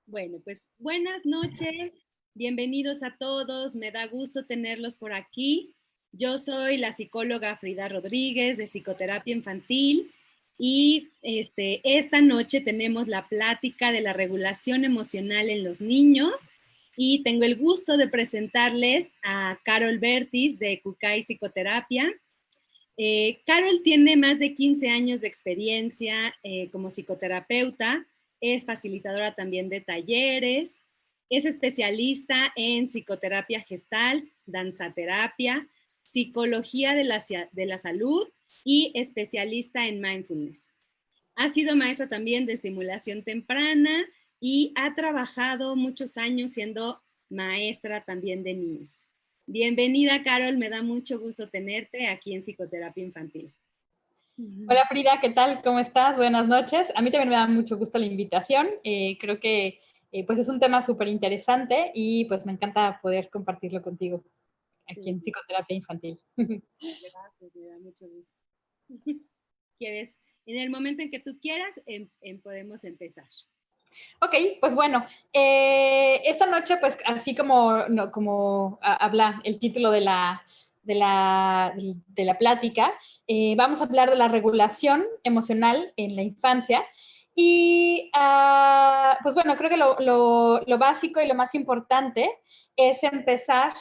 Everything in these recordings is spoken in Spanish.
Bueno, pues buenas noches, bienvenidos a todos, me da gusto tenerlos por aquí. Yo soy la psicóloga Frida Rodríguez de Psicoterapia Infantil y esta noche tenemos la plática de la regulación emocional en los niños y tengo el gusto de presentarles a Carol Bertis de Kukai Psicoterapia. Carol tiene más de 15 años de experiencia como psicoterapeuta, es facilitadora también de talleres, es especialista en psicoterapia gestal, danzaterapia, psicología de la salud y especialista en mindfulness. Ha sido maestra también de estimulación temprana y ha trabajado muchos años siendo maestra también de niños. Bienvenida, Carol, me da mucho gusto tenerte aquí en Psicoterapia Infantil. Hola Frida, ¿qué tal? ¿Cómo estás? Buenas noches. A mí también me da mucho gusto la invitación. Creo que pues es un tema súper interesante y pues me encanta poder compartirlo contigo aquí Sí, en Psicoterapia Infantil. gracias, me da mucho gusto. ¿Quieres? En el momento en que tú quieras, podemos empezar. Ok, pues bueno, esta noche, pues así como, no, como habla el título de la plática, vamos a hablar de la regulación emocional en la infancia. Y pues bueno, creo que lo básico y lo más importante es empezar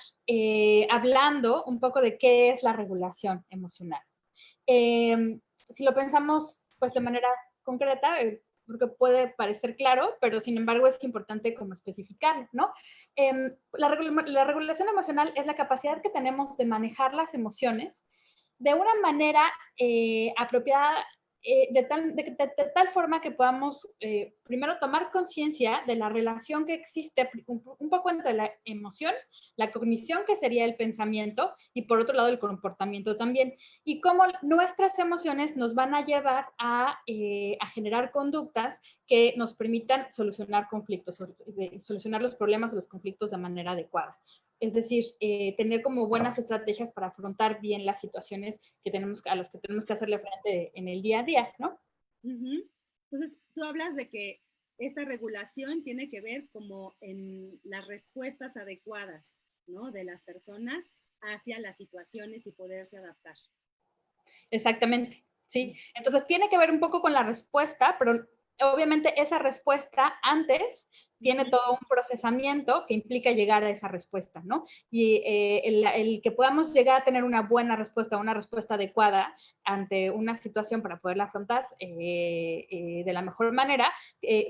hablando un poco de qué es la regulación emocional. Si lo pensamos pues de manera concreta, porque puede parecer claro, pero sin embargo es importante como especificarlo, ¿no? La regulación emocional es la capacidad que tenemos de manejar las emociones de una manera apropiada, de tal forma que podamos primero tomar conciencia de la relación que existe un poco entre la emoción, la cognición, que sería el pensamiento, y por otro lado el comportamiento también, y cómo nuestras emociones nos van a llevar a generar conductas que nos permitan solucionar conflictos, solucionar los problemas o los conflictos de manera adecuada. Es decir, tener como buenas estrategias para afrontar bien las situaciones a las que tenemos que hacerle frente en el día a día, ¿no? Entonces, tú hablas de que esta regulación tiene que ver como en las respuestas adecuadas, ¿no? De las personas hacia las situaciones y poderse adaptar. Exactamente, sí. Entonces, tiene que ver un poco con la respuesta, pero obviamente esa respuesta antes tiene todo un procesamiento que implica llegar a esa respuesta, ¿no? Y el que podamos llegar a tener una buena respuesta, una respuesta adecuada ante una situación para poderla afrontar de la mejor manera,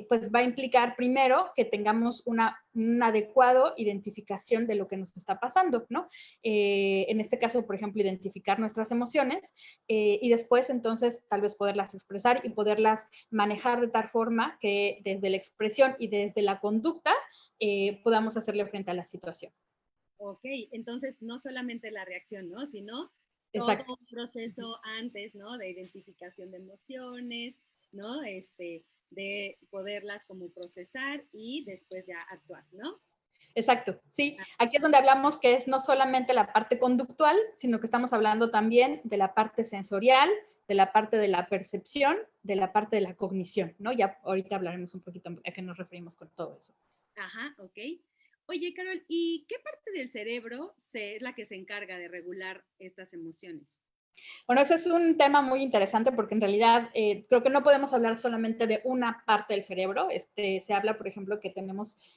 pues va a implicar primero que tengamos una adecuada identificación de lo que nos está pasando, ¿no? En este caso, por ejemplo, identificar nuestras emociones y después entonces tal vez poderlas expresar y poderlas manejar de tal forma que desde la expresión y desde la conducta podamos hacerle frente a la situación. Ok, entonces no solamente la reacción, ¿no? Sino todo Exacto. un proceso antes, ¿no? De identificación de emociones, ¿no? De poderlas como procesar y después ya actuar, ¿no? Exacto, sí. Aquí es donde hablamos que es no solamente la parte conductual, sino que estamos hablando también de la parte sensorial, de la parte de la percepción, de la parte de la cognición, ¿no? Ya ahorita hablaremos un poquito a qué nos referimos con todo eso. Ajá, ok. Oye, Carol, ¿y qué parte del cerebro es la que se encarga de regular estas emociones? Bueno, ese es un tema muy interesante porque en realidad creo que no podemos hablar solamente de una parte del cerebro. Se habla, por ejemplo, que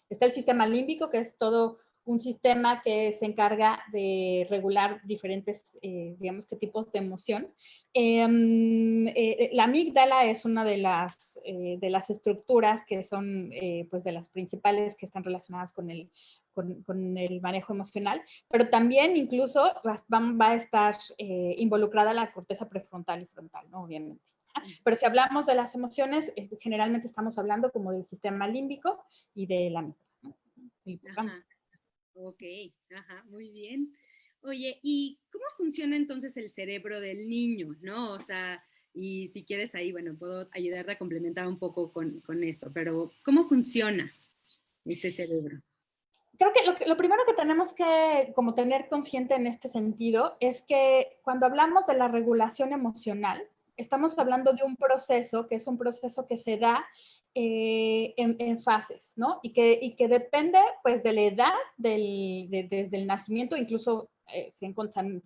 está el sistema límbico, que es todo un sistema que se encarga de regular diferentes, digamos, que tipos de emoción. La amígdala es una de las estructuras que son, pues, de las principales que están relacionadas con el manejo emocional, pero también incluso va a estar involucrada la corteza prefrontal y frontal, ¿no? Obviamente. Pero si hablamos de las emociones, generalmente estamos hablando como del sistema límbico y de la amígdala, ¿no? Ajá, ok, ajá, muy bien. Oye, ¿y cómo funciona entonces el cerebro del niño, no? O sea, y si quieres ahí, bueno, puedo ayudarte a complementar un poco con esto, pero ¿cómo funciona este cerebro? Creo que lo primero que tenemos que como tener consciente en este sentido es que cuando hablamos de la regulación emocional, estamos hablando de un proceso que es un proceso que se da en fases, ¿no? Y que depende, pues, de la edad desde el nacimiento, incluso se han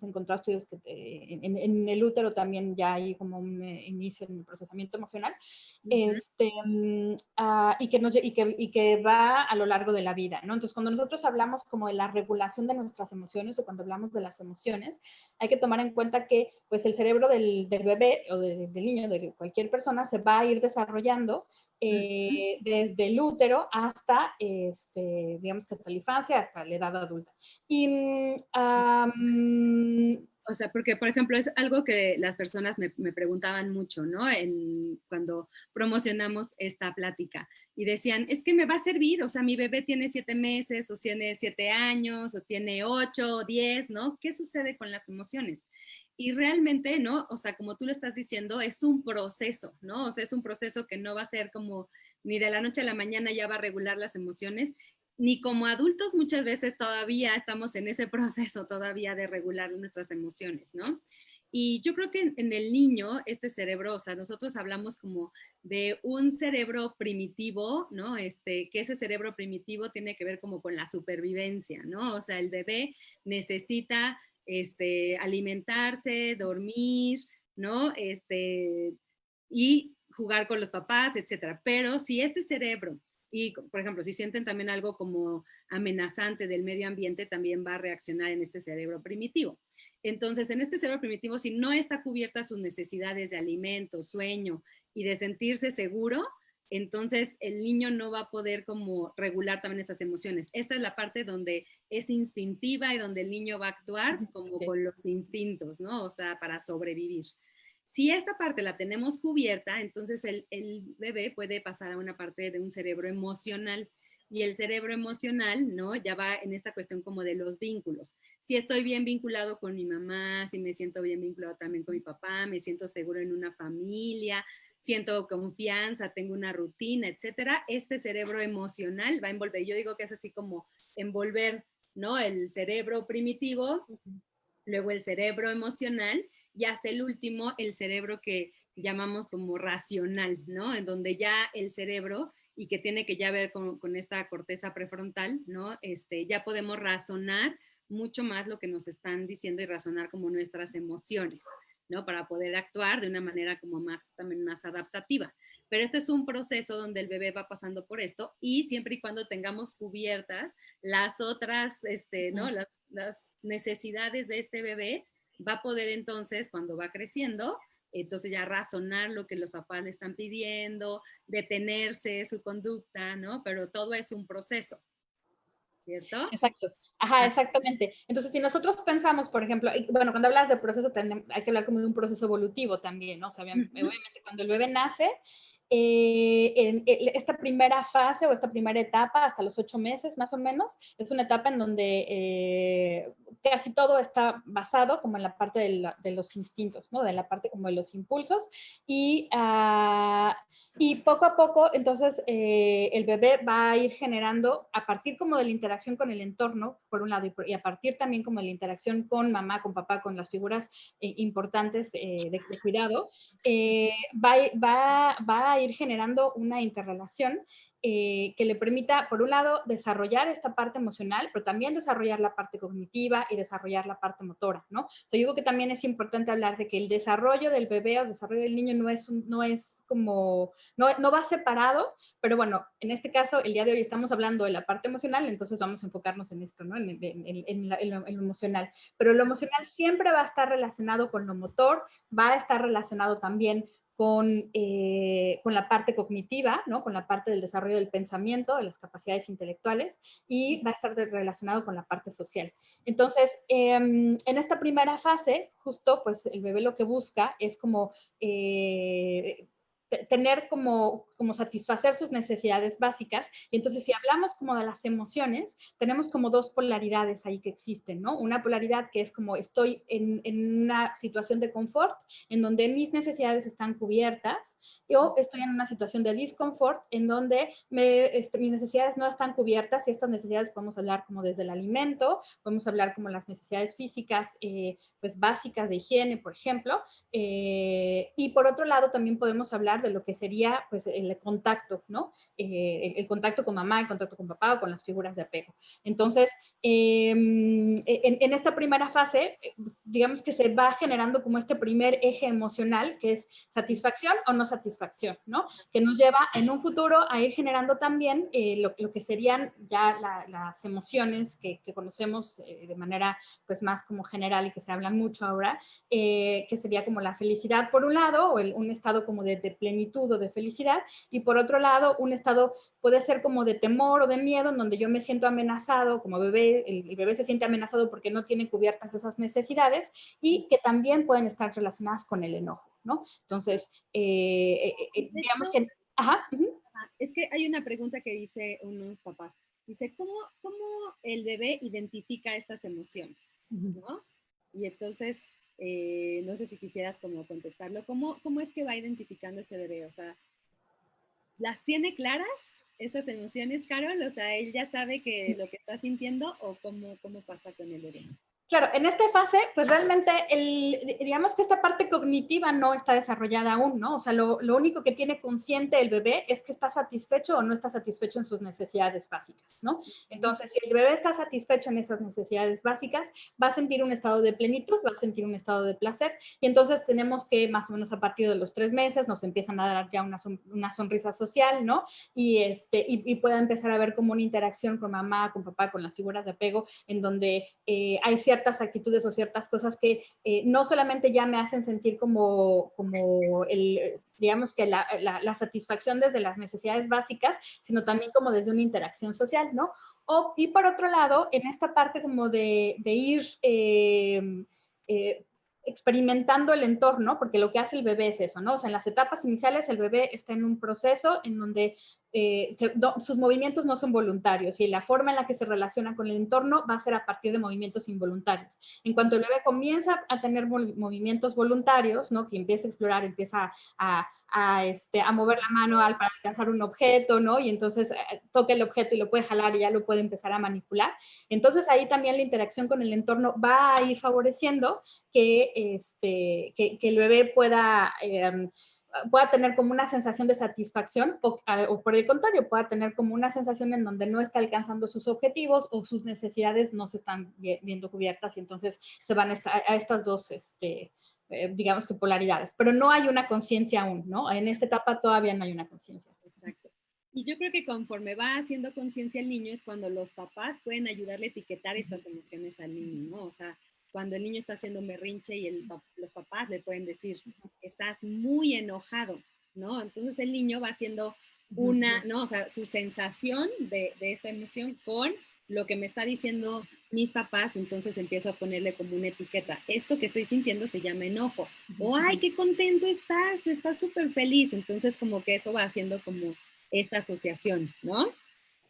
encontrado estudios que en el útero también ya hay como un inicio en el procesamiento emocional, y que va a lo largo de la vida, ¿no? Entonces, cuando nosotros hablamos como de la regulación de nuestras emociones o cuando hablamos de las emociones, hay que tomar en cuenta que, pues, el cerebro del bebé o del niño, de cualquier persona, se va a ir desarrollando desde el útero hasta, digamos que hasta la infancia, hasta la edad adulta. Y, o sea, porque, por ejemplo, es algo que las personas me preguntaban mucho, ¿no? Cuando promocionamos esta plática. Y decían, es que me va a servir, o sea, mi bebé tiene 7 meses, o tiene 7 años, o tiene 8, o 10, ¿no? ¿Qué sucede con las emociones? Y realmente, ¿no? O sea, como tú lo estás diciendo, es un proceso, ¿no? O sea, es un proceso que no va a ser como ni de la noche a la mañana ya va a regular las emociones, ni como adultos muchas veces todavía estamos en ese proceso todavía de regular nuestras emociones, ¿no? Y yo creo que en el niño, este cerebro, o sea, nosotros hablamos como de un cerebro primitivo, ¿no? Que ese cerebro primitivo tiene que ver como con la supervivencia, ¿no? O sea, el bebé necesita alimentarse, dormir, ¿no? Y jugar con los papás, etcétera. Pero si este cerebro y, por ejemplo, si sienten también algo como amenazante del medio ambiente, también va a reaccionar en este cerebro primitivo. Entonces, en este cerebro primitivo, si no está cubierta sus necesidades de alimento, sueño y de sentirse seguro, entonces el niño no va a poder como regular también estas emociones. Esta es la parte donde es instintiva y donde el niño va a actuar como con los instintos, ¿no? O sea, para sobrevivir. Si esta parte la tenemos cubierta, entonces el bebé puede pasar a una parte de un cerebro emocional. Y el cerebro emocional, ¿no? Ya va en esta cuestión como de los vínculos. Si estoy bien vinculado con mi mamá, si me siento bien vinculado también con mi papá, me siento seguro en una familia, siento confianza, tengo una rutina, etcétera, este cerebro emocional va a envolver. Yo digo que es así como envolver, ¿no? El cerebro primitivo, luego el cerebro emocional y hasta el último, el cerebro que llamamos como racional, ¿no? En donde ya el cerebro y que tiene que ya ver con esta corteza prefrontal, ¿no? Ya podemos razonar mucho más lo que nos están diciendo y razonar como nuestras emociones, ¿no? Para poder actuar de una manera como más, también más adaptativa. Pero este es un proceso donde el bebé va pasando por esto y siempre y cuando tengamos cubiertas las otras, ¿no? Las necesidades de este bebé, va a poder entonces, cuando va creciendo, entonces ya razonar lo que los papás le están pidiendo, detenerse su conducta, ¿no? Pero todo es un proceso, ¿cierto? Exacto. Ajá, exactamente. Entonces, si nosotros pensamos, por ejemplo, bueno, cuando hablas de proceso, hay que hablar como de un proceso evolutivo también, ¿no? O sea, obviamente cuando el bebé nace, en esta primera fase o esta primera etapa, hasta los 8 meses más o menos, es una etapa en donde casi todo está basado como en la parte de los instintos, ¿no? De la parte como de los impulsos y poco a poco, entonces, el bebé va a ir generando, a partir como de la interacción con el entorno, por un lado, y a partir también como de la interacción con mamá, con papá, con las figuras importantes de cuidado, va a ir generando una interrelación que le permita, por un lado, desarrollar esta parte emocional, pero también desarrollar la parte cognitiva y desarrollar la parte motora, ¿no? O sea, yo digo que también es importante hablar de que el desarrollo del bebé o el desarrollo del niño no va separado, pero bueno, en este caso, el día de hoy estamos hablando de la parte emocional, entonces vamos a enfocarnos en esto, ¿no? En lo emocional. Pero lo emocional siempre va a estar relacionado con lo motor, va a estar relacionado también con la parte cognitiva, ¿no? Con la parte del desarrollo del pensamiento, de las capacidades intelectuales, y va a estar relacionado con la parte social. Entonces, en esta primera fase, justo, pues el bebé lo que busca es como tener como satisfacer sus necesidades básicas. Y entonces, si hablamos como de las emociones, tenemos como dos polaridades ahí que existen, ¿no? Una polaridad que es como estoy en una situación de confort, en donde mis necesidades están cubiertas, o estoy en una situación de disconfort, en donde mis necesidades no están cubiertas, y estas necesidades podemos hablar como desde el alimento, podemos hablar como las necesidades físicas, pues básicas de higiene, por ejemplo, y por otro lado también podemos hablar hablar de lo que sería pues el contacto, ¿no? El contacto con mamá, el contacto con papá o con las figuras de apego. Entonces, en esta primera fase, digamos que se va generando como este primer eje emocional, que es satisfacción o no satisfacción, ¿no? Que nos lleva en un futuro a ir generando también lo que serían ya las emociones que conocemos de manera pues más como general y que se hablan mucho ahora, que sería como la felicidad por un lado, o un estado como de plenitud o de felicidad, y por otro lado, un estado puede ser como de temor o de miedo, en donde yo me siento amenazado como bebé, el bebé se siente amenazado porque no tiene cubiertas esas necesidades, y que también pueden estar relacionadas con el enojo, ¿no? Entonces, digamos hecho, que... Ajá, es que hay una pregunta que dice unos papás. Dice, ¿cómo el bebé identifica estas emociones? ¿No? Y entonces, no sé si quisieras como contestarlo. ¿Cómo es que va identificando este bebé? O sea, ¿las tiene claras estas emociones, Carol? O sea, ¿él ya sabe que lo que está sintiendo o cómo pasa con el bebé? Claro, en esta fase, pues realmente, digamos que esta parte cognitiva no está desarrollada aún, ¿no? O sea, lo único que tiene consciente el bebé es que está satisfecho o no está satisfecho en sus necesidades básicas, ¿no? Entonces, si el bebé está satisfecho en esas necesidades básicas, va a sentir un estado de plenitud, va a sentir un estado de placer, y entonces tenemos que, más o menos a partir de los 3 meses, nos empiezan a dar ya una sonrisa social, ¿no? Y pueda empezar a ver como una interacción con mamá, con papá, con las figuras de apego, en donde hay ciertas actitudes o ciertas cosas que no solamente ya me hacen sentir como digamos que la satisfacción desde las necesidades básicas, sino también como desde una interacción social, ¿no? Y por otro lado, en esta parte como de ir experimentando el entorno, porque lo que hace el bebé es eso, ¿no? O sea, en las etapas iniciales el bebé está en un proceso en donde sus movimientos no son voluntarios y la forma en la que se relaciona con el entorno va a ser a partir de movimientos involuntarios. En cuanto el bebé comienza a tener movimientos voluntarios, ¿no? Que empieza a explorar, empieza a mover la mano para alcanzar un objeto, ¿no? Y entonces toca el objeto y lo puede jalar y ya lo puede empezar a manipular. Entonces ahí también la interacción con el entorno va a ir favoreciendo que el bebé pueda tener como una sensación de satisfacción o por el contrario, pueda tener como una sensación en donde no está alcanzando sus objetivos o sus necesidades no se están viendo cubiertas y entonces se van a estas dos, digamos que polaridades. Pero no hay una conciencia aún, ¿no? En esta etapa todavía no hay una conciencia. Exacto. Y yo creo que conforme va haciendo conciencia el niño es cuando los papás pueden ayudarle a etiquetar estas emociones al niño, ¿no? O sea, cuando el niño está haciendo un berrinche y los papás le pueden decir, estás muy enojado, ¿no? Entonces el niño va haciendo ¿no? O sea, su sensación de esta emoción con lo que me está diciendo mis papás, entonces empiezo a ponerle como una etiqueta. Esto que estoy sintiendo se llama enojo. O, ay, qué contento estás súper feliz. Entonces como que eso va haciendo como esta asociación, ¿no?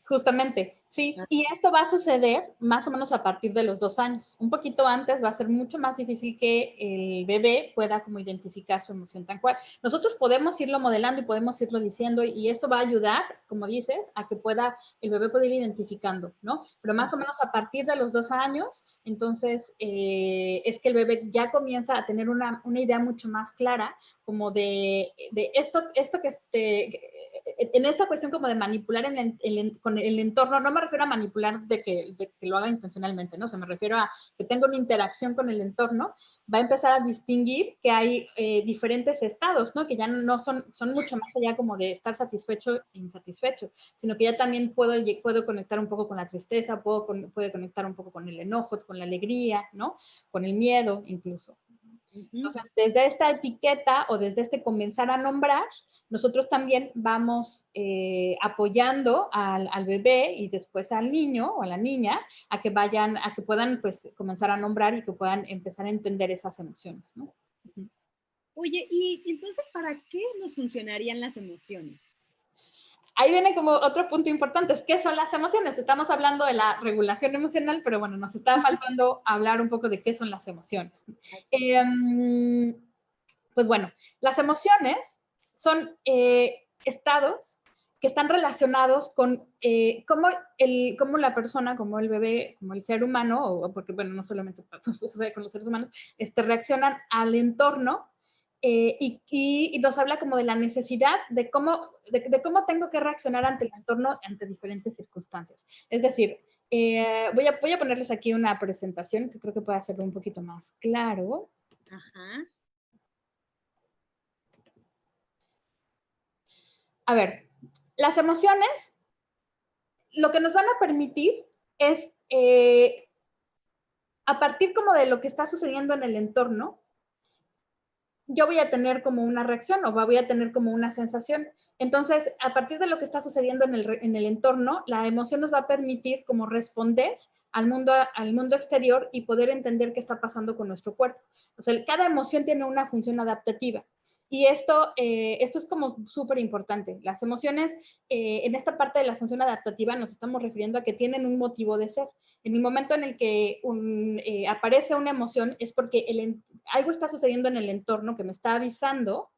Justamente, sí. Y esto va a suceder más o menos a partir de los 2 años. Un poquito antes va a ser mucho más difícil que el bebé pueda como identificar su emoción tan cual. Nosotros podemos irlo modelando y podemos irlo diciendo y esto va a ayudar, como dices, a que el bebé pueda ir identificando, ¿no? Pero más o menos a partir de los 2 años, entonces es que el bebé ya comienza a tener una idea mucho más clara como de esto que en esta cuestión como de manipular con el entorno, no me refiero a manipular de que lo haga intencionalmente, ¿no? O sea, me refiero a que tenga una interacción con el entorno, va a empezar a distinguir que hay diferentes estados, ¿no? Que ya no son mucho más allá como de estar satisfecho e insatisfecho, sino que ya también puedo conectar un poco con la tristeza, puede conectar un poco con el enojo, con la alegría, ¿no? Con el miedo incluso. Entonces, desde esta etiqueta o desde este comenzar a nombrar, nosotros también vamos apoyando al bebé y después al niño o a la niña a que puedan pues comenzar a nombrar y que puedan empezar a entender esas emociones, ¿no? Oye, y entonces, ¿para qué nos funcionarían las emociones? Ahí viene como otro punto importante, es qué son las emociones. Estamos hablando de la regulación emocional, pero bueno, nos está faltando hablar un poco de qué son las emociones. Pues bueno, las emociones son estados que están relacionados con cómo la persona, como el bebé, como el ser humano, porque bueno, no solamente sucede con los seres humanos, reaccionan al entorno y nos habla como de la necesidad de cómo tengo que reaccionar ante el entorno, ante diferentes circunstancias. Es decir, voy a ponerles aquí una presentación que creo que puede hacerlo un poquito más claro. Ajá. A ver, las emociones lo que nos van a permitir es, a partir como de lo que está sucediendo en el entorno, yo voy a tener como una reacción o voy a tener como una sensación. Entonces, a partir de lo que está sucediendo en el entorno, la emoción nos va a permitir como responder al mundo exterior y poder entender qué está pasando con nuestro cuerpo. O sea, cada emoción tiene una función adaptativa. Y esto es como súper importante. Las emociones, en esta parte de la función adaptativa, nos estamos refiriendo a que tienen un motivo de ser. En el momento en el que aparece una emoción es porque algo está sucediendo en el entorno que me está avisando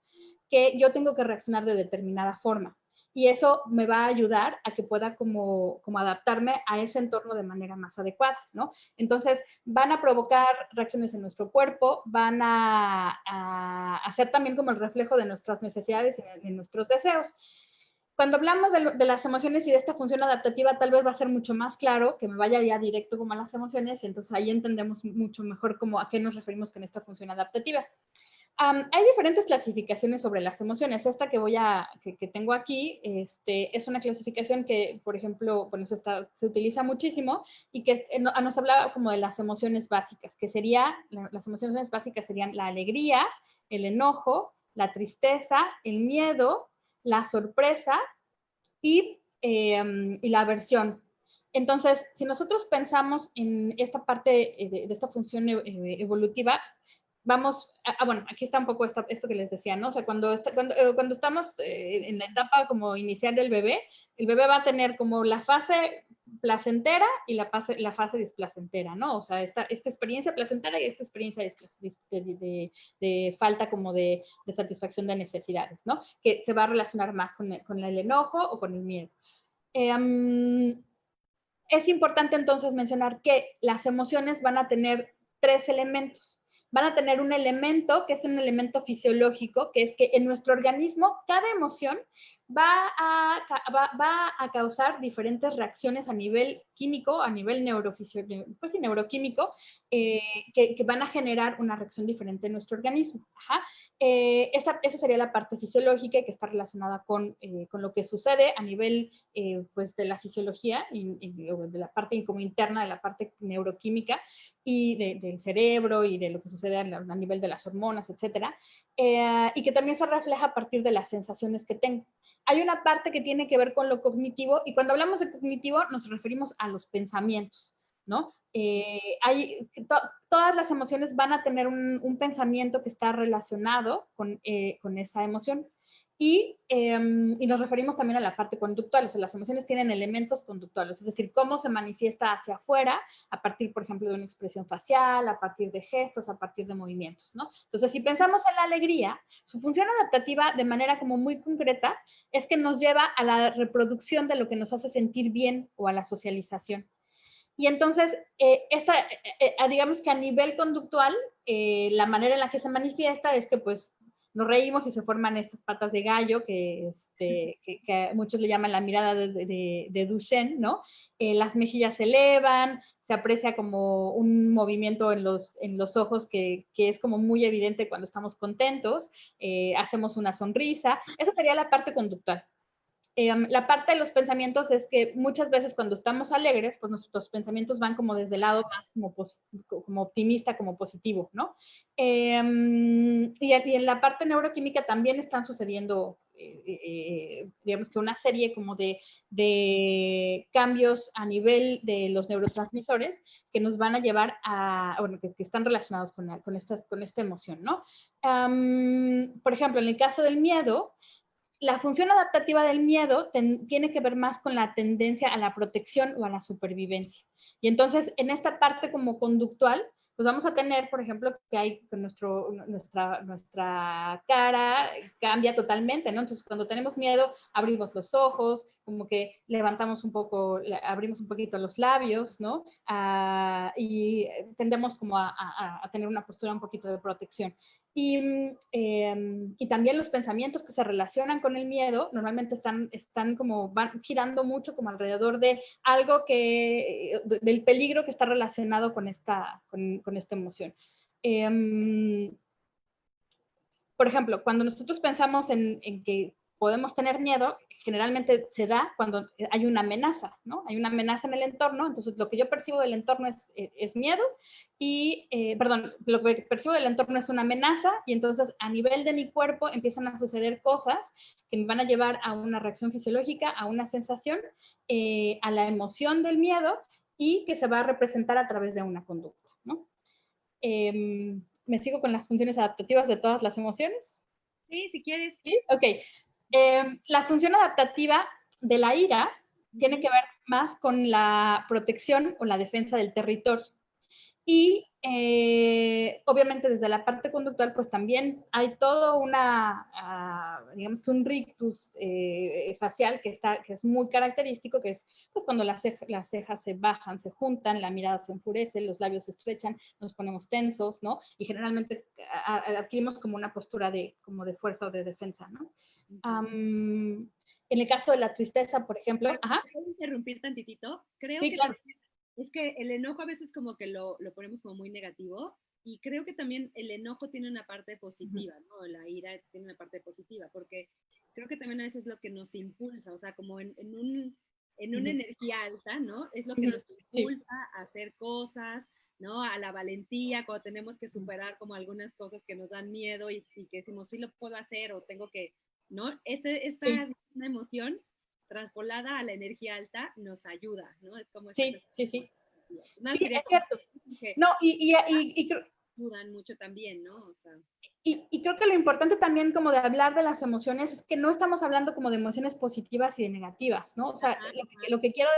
que yo tengo que reaccionar de determinada forma. Y eso me va a ayudar a que pueda como adaptarme a ese entorno de manera más adecuada, ¿no? Entonces, van a provocar reacciones en nuestro cuerpo, van a hacer también como el reflejo de nuestras necesidades y de nuestros deseos. Cuando hablamos de las emociones y de esta función adaptativa, tal vez va a ser mucho más claro que me vaya ya directo como a las emociones, y entonces ahí entendemos mucho mejor como a qué nos referimos con esta función adaptativa. Hay diferentes clasificaciones sobre las emociones. Esta que tengo aquí es una clasificación que, por ejemplo, bueno, se utiliza muchísimo y que nos habla como de las emociones básicas, que las emociones básicas serían la alegría, el enojo, la tristeza, el miedo, la sorpresa y la aversión. Entonces, si nosotros pensamos en esta parte de esta función evolutiva, bueno, aquí está un poco esto que les decía, ¿no? O sea, cuando estamos en la etapa como inicial del bebé, el bebé va a tener como la fase placentera y la fase displacentera, ¿no? O sea, esta experiencia placentera y esta experiencia de falta como de satisfacción de necesidades, ¿no? Que se va a relacionar más con el enojo o con el miedo. Es importante entonces mencionar que las emociones van a tener 3 elementos. Van a tener un elemento que es un elemento fisiológico, que es que en nuestro organismo cada emoción va a causar diferentes reacciones a nivel químico, a nivel neuroquímico, que van a generar una reacción diferente en nuestro organismo. Ajá. Esa sería la parte fisiológica que está relacionada con lo que sucede a nivel pues de la fisiología y de la parte como interna, de la parte neuroquímica y del cerebro y de lo que sucede a nivel de las hormonas, etcétera, y que también se refleja a partir de las sensaciones que tengo. Hay una parte que tiene que ver con lo cognitivo y cuando hablamos de cognitivo nos referimos a los pensamientos, ¿no? Todas las emociones van a tener un pensamiento que está relacionado con esa emoción. Y nos referimos también a la parte conductual, o sea, las emociones tienen elementos conductuales, es decir, cómo se manifiesta hacia afuera a partir, por ejemplo, de una expresión facial, a partir de gestos, a partir de movimientos, ¿no? Entonces, si pensamos en la alegría, su función adaptativa de manera como muy concreta es que nos lleva a la reproducción de lo que nos hace sentir bien o a la socialización. Y entonces, digamos que a nivel conductual, la manera en la que se manifiesta es que pues nos reímos y se forman estas patas de gallo que muchos le llaman la mirada de Duchenne, ¿no? Las mejillas se elevan, se aprecia como un movimiento en los ojos que es como muy evidente cuando estamos contentos, hacemos una sonrisa. Esa sería la parte conductual. La parte de los pensamientos es que muchas veces cuando estamos alegres, pues nuestros pensamientos van como desde el lado más como optimista, como positivo, ¿no? Y en la parte neuroquímica también están sucediendo, digamos que una serie como de cambios a nivel de los neurotransmisores que nos van a llevar bueno, que están relacionados con esta emoción, ¿no? Por ejemplo, en el caso del miedo, la función adaptativa del miedo tiene que ver más con la tendencia a la protección o a la supervivencia. Y entonces, en esta parte como conductual, pues vamos a tener, por ejemplo, que hay que nuestra cara cambia totalmente, ¿no? Entonces, cuando tenemos miedo, abrimos los ojos, como que levantamos un poco, abrimos un poquito los labios, ¿no? Y tendemos como a tener una postura un poquito de protección. Y también los pensamientos que se relacionan con el miedo normalmente están como, van girando mucho como alrededor de algo del peligro que está relacionado con esta emoción. Por ejemplo, cuando nosotros pensamos en que podemos tener miedo, generalmente se da cuando hay una amenaza, ¿no? Hay una amenaza en el entorno, entonces lo que yo percibo del entorno es miedo perdón, lo que percibo del entorno es una amenaza y entonces a nivel de mi cuerpo empiezan a suceder cosas que me van a llevar a una reacción fisiológica, a una sensación, a la emoción del miedo y que se va a representar a través de una conducta, ¿no? ¿Me sigo con las funciones adaptativas de todas las emociones? Sí, si quieres. ¿Sí? Ok. La función adaptativa de la ira tiene que ver más con la protección o la defensa del territorio. Y obviamente desde la parte conductual, pues también hay todo digamos que un rictus facial que es muy característico, que es pues cuando las cejas se bajan, se juntan, la mirada se enfurece, los labios se estrechan, nos ponemos tensos, ¿no? Y generalmente adquirimos como una postura como de fuerza o de defensa, ¿no? En el caso de la tristeza, por ejemplo... ¿Puedo interrumpir tantitito? Creo sí, que claro. es que el enojo a veces como que lo ponemos como muy negativo y creo que también el enojo tiene una parte positiva, ¿no? La ira tiene una parte positiva, porque creo que también a veces es lo que nos impulsa, o sea, como en una energía alta, ¿no? Es lo que nos impulsa a hacer cosas, ¿no? A la valentía, cuando tenemos que superar como algunas cosas que nos dan miedo y que decimos, sí lo puedo hacer o tengo que, ¿no? Esta una emoción traspolada a la energía alta nos ayuda, ¿no? Es como esta sí. no, sí, es cierto. No, y creo, ayudan mucho también, ¿no? O sea. Y creo que lo importante también como de hablar de las emociones es que no estamos hablando como de emociones positivas y de negativas, ¿no? O sea, lo que quiero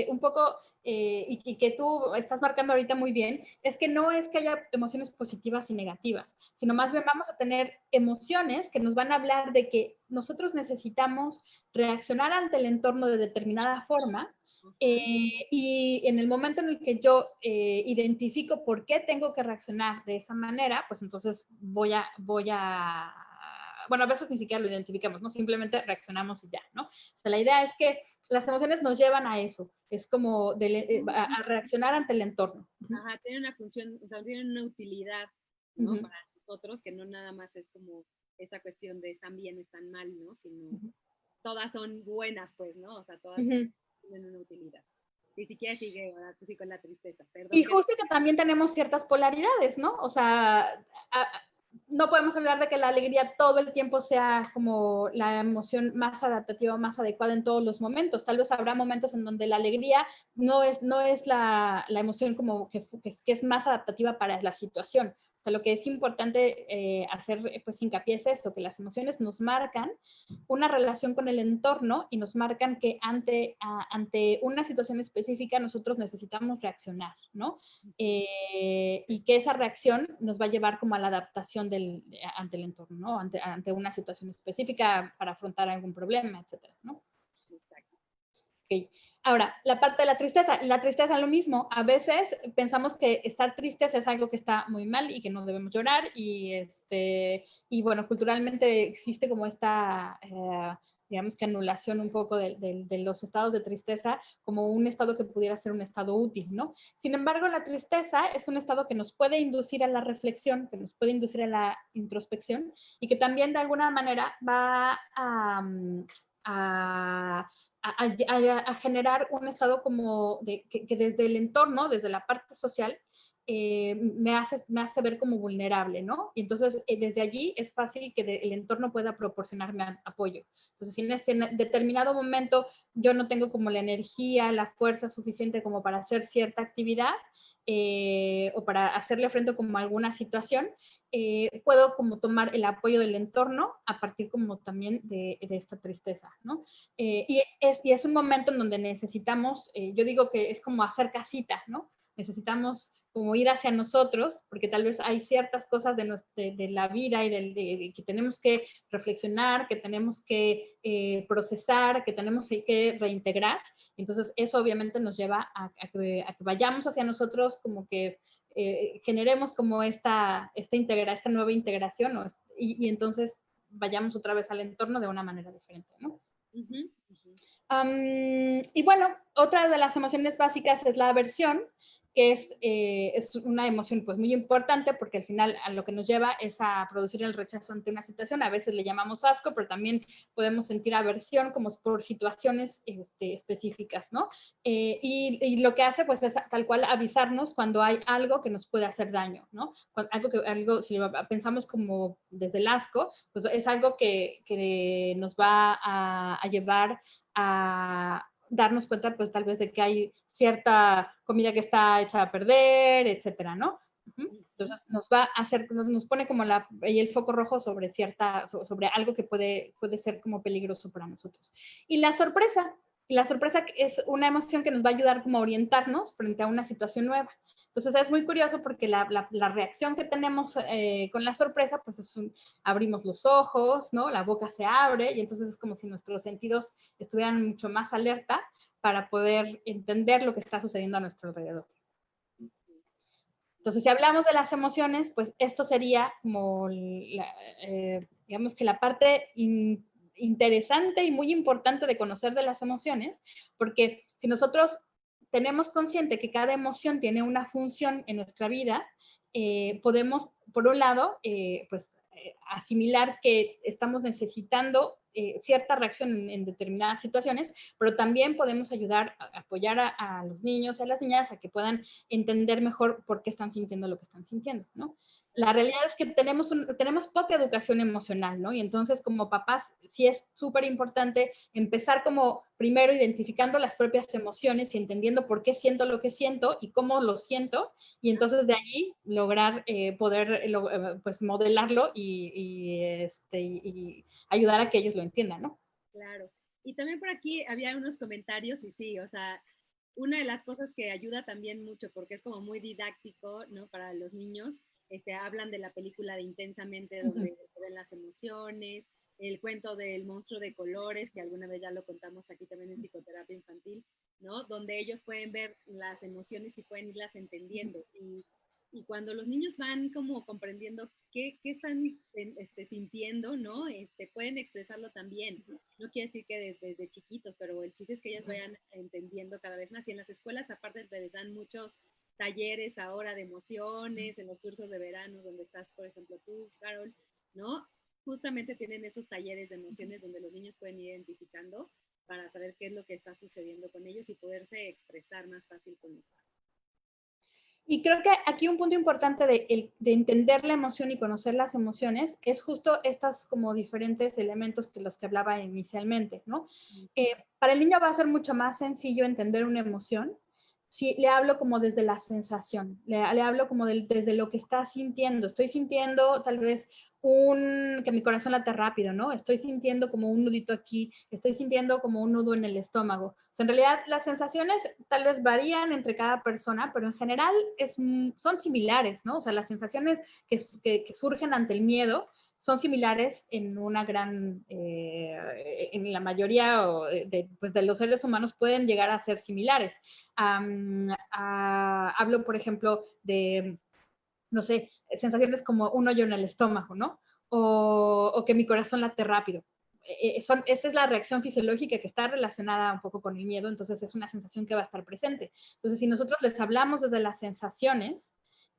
un poco, y que tú estás marcando ahorita muy bien, es que no es que haya emociones positivas y negativas, sino más bien vamos a tener emociones que nos van a hablar de que nosotros necesitamos reaccionar ante el entorno de determinada forma. Y en el momento en el que yo identifico por qué tengo que reaccionar de esa manera, pues entonces voy a, bueno, a veces ni siquiera lo identificamos, ¿no? Simplemente reaccionamos y ya, ¿no? O sea, la idea es que las emociones nos llevan a eso, es como a reaccionar ante el entorno. Ajá, tienen una función, o sea, tienen una utilidad, ¿no? Para nosotros, que no nada más es como esta cuestión de están bien, están mal, ¿no? Sino todas son buenas, pues, ¿no? O sea, todas tienen una utilidad. Ni siquiera sigue ahora tú sí con la tristeza, perdón. Y justo que también tenemos ciertas polaridades, ¿no? O sea, no podemos hablar de que la alegría todo el tiempo sea como la emoción más adaptativa, más adecuada en todos los momentos. Tal vez habrá momentos en donde la alegría no es la emoción como que es más adaptativa para la situación. O sea, lo que es importante hacer pues hincapié es esto, que las emociones nos marcan una relación con el entorno y nos marcan que ante una situación específica nosotros necesitamos reaccionar, ¿no? Y que esa reacción nos va a llevar como a la adaptación ante el entorno, ¿no? Ante una situación específica para afrontar algún problema, etcétera, ¿no? Exacto. Okay. Ahora, la parte de la tristeza es lo mismo. A veces pensamos que estar tristes es algo que está muy mal y que no debemos llorar y bueno, culturalmente existe como esta, digamos que anulación un poco de los estados de tristeza como un estado que pudiera ser un estado útil, ¿no? Sin embargo, la tristeza es un estado que nos puede inducir a la reflexión, que nos puede inducir a la introspección y que también de alguna manera va a generar un estado como que desde el entorno, desde la parte social, me hace ver como vulnerable, ¿no? Y entonces desde allí es fácil que el entorno pueda proporcionarme apoyo. Entonces, si en este determinado momento yo no tengo como la energía, la fuerza suficiente como para hacer cierta actividad o para hacerle frente como a alguna situación, puedo como tomar el apoyo del entorno a partir como también de esta tristeza, ¿no? Y es un momento en donde necesitamos, yo digo que es como hacer casita, ¿no? Necesitamos como ir hacia nosotros, porque tal vez hay ciertas cosas de la vida y que tenemos que reflexionar, que tenemos que procesar, que tenemos que reintegrar. Entonces, eso obviamente nos lleva a que vayamos hacia nosotros como que generemos como esta nueva integración, ¿no? Y entonces vayamos otra vez al entorno de una manera diferente, ¿no? Y bueno, otra de las emociones básicas es la aversión, que es una emoción pues muy importante porque al final a lo que nos lleva es a producir el rechazo ante una situación. A veces le llamamos asco, pero también podemos sentir aversión como por situaciones específicas, ¿no? Y lo que hace pues es tal cual avisarnos cuando hay algo que nos puede hacer daño, ¿no? Algo, si lo pensamos como desde el asco, pues es algo que nos va a llevar a darnos cuenta, pues tal vez de que hay cierta comida que está hecha a perder, etcétera, ¿no? Entonces nos va a hacer, nos pone como el foco rojo sobre sobre algo que puede ser como peligroso para nosotros. Y la sorpresa es una emoción que nos va a ayudar como a orientarnos frente a una situación nueva. Entonces es muy curioso porque la reacción que tenemos con la sorpresa, pues abrimos los ojos, ¿no? La boca se abre y entonces es como si nuestros sentidos estuvieran mucho más alerta para poder entender lo que está sucediendo a nuestro alrededor. Entonces, si hablamos de las emociones, pues esto sería como, digamos que la parte interesante y muy importante de conocer de las emociones, porque si nosotros tenemos consciente que cada emoción tiene una función en nuestra vida, podemos, por un lado, pues asimilar que estamos necesitando cierta reacción en determinadas situaciones, pero también podemos ayudar a apoyar a los niños y a las niñas a que puedan entender mejor por qué están sintiendo lo que están sintiendo, ¿no? La realidad es que tenemos poca educación emocional, ¿no? Y entonces como papás sí es súper importante empezar como primero identificando las propias emociones y entendiendo por qué siento lo que siento y cómo lo siento, y entonces de allí lograr poder pues modelarlo y ayudar a que ellos lo entiendan, ¿no? Claro. Y también por aquí había unos comentarios y sí, o sea, una de las cosas que ayuda también mucho porque es como muy didáctico, ¿no? Para los niños, hablan de la película de Intensamente donde se ven las emociones, el cuento del monstruo de colores, que alguna vez ya lo contamos aquí también en psicoterapia infantil, ¿no? Donde ellos pueden ver las emociones y pueden irlas entendiendo. Y cuando los niños van como comprendiendo qué están sintiendo, ¿no? Pueden expresarlo también. No quiere decir que desde chiquitos, pero el chiste es que ellas vayan entendiendo cada vez más. Y en las escuelas, aparte, les dan muchos talleres ahora de emociones, en los cursos de verano, donde estás, por ejemplo, tú, Carol, ¿no? Justamente tienen esos talleres de emociones donde los niños pueden ir identificando para saber qué es lo que está sucediendo con ellos y poderse expresar más fácil con los padres. Y creo que aquí un punto importante de entender la emoción y conocer las emociones es justo estos como diferentes elementos que los que hablaba inicialmente, ¿no? Para el niño va a ser mucho más sencillo entender una emoción si le hablo como desde la sensación, le hablo como desde lo que está sintiendo. Estoy sintiendo tal vez que mi corazón late rápido, ¿no? Estoy sintiendo como un nudito aquí, estoy sintiendo como un nudo en el estómago. O sea, en realidad las sensaciones tal vez varían entre cada persona, pero en general son similares, ¿no? O sea, las sensaciones que surgen ante el miedo son similares en una gran, en la mayoría pues de los seres humanos pueden llegar a ser similares. Hablo, por ejemplo, de, no sé, sensaciones como un hoyo en el estómago, ¿no? O que mi corazón late rápido. Esa es la reacción fisiológica que está relacionada un poco con el miedo, entonces es una sensación que va a estar presente. Entonces, si nosotros les hablamos desde las sensaciones,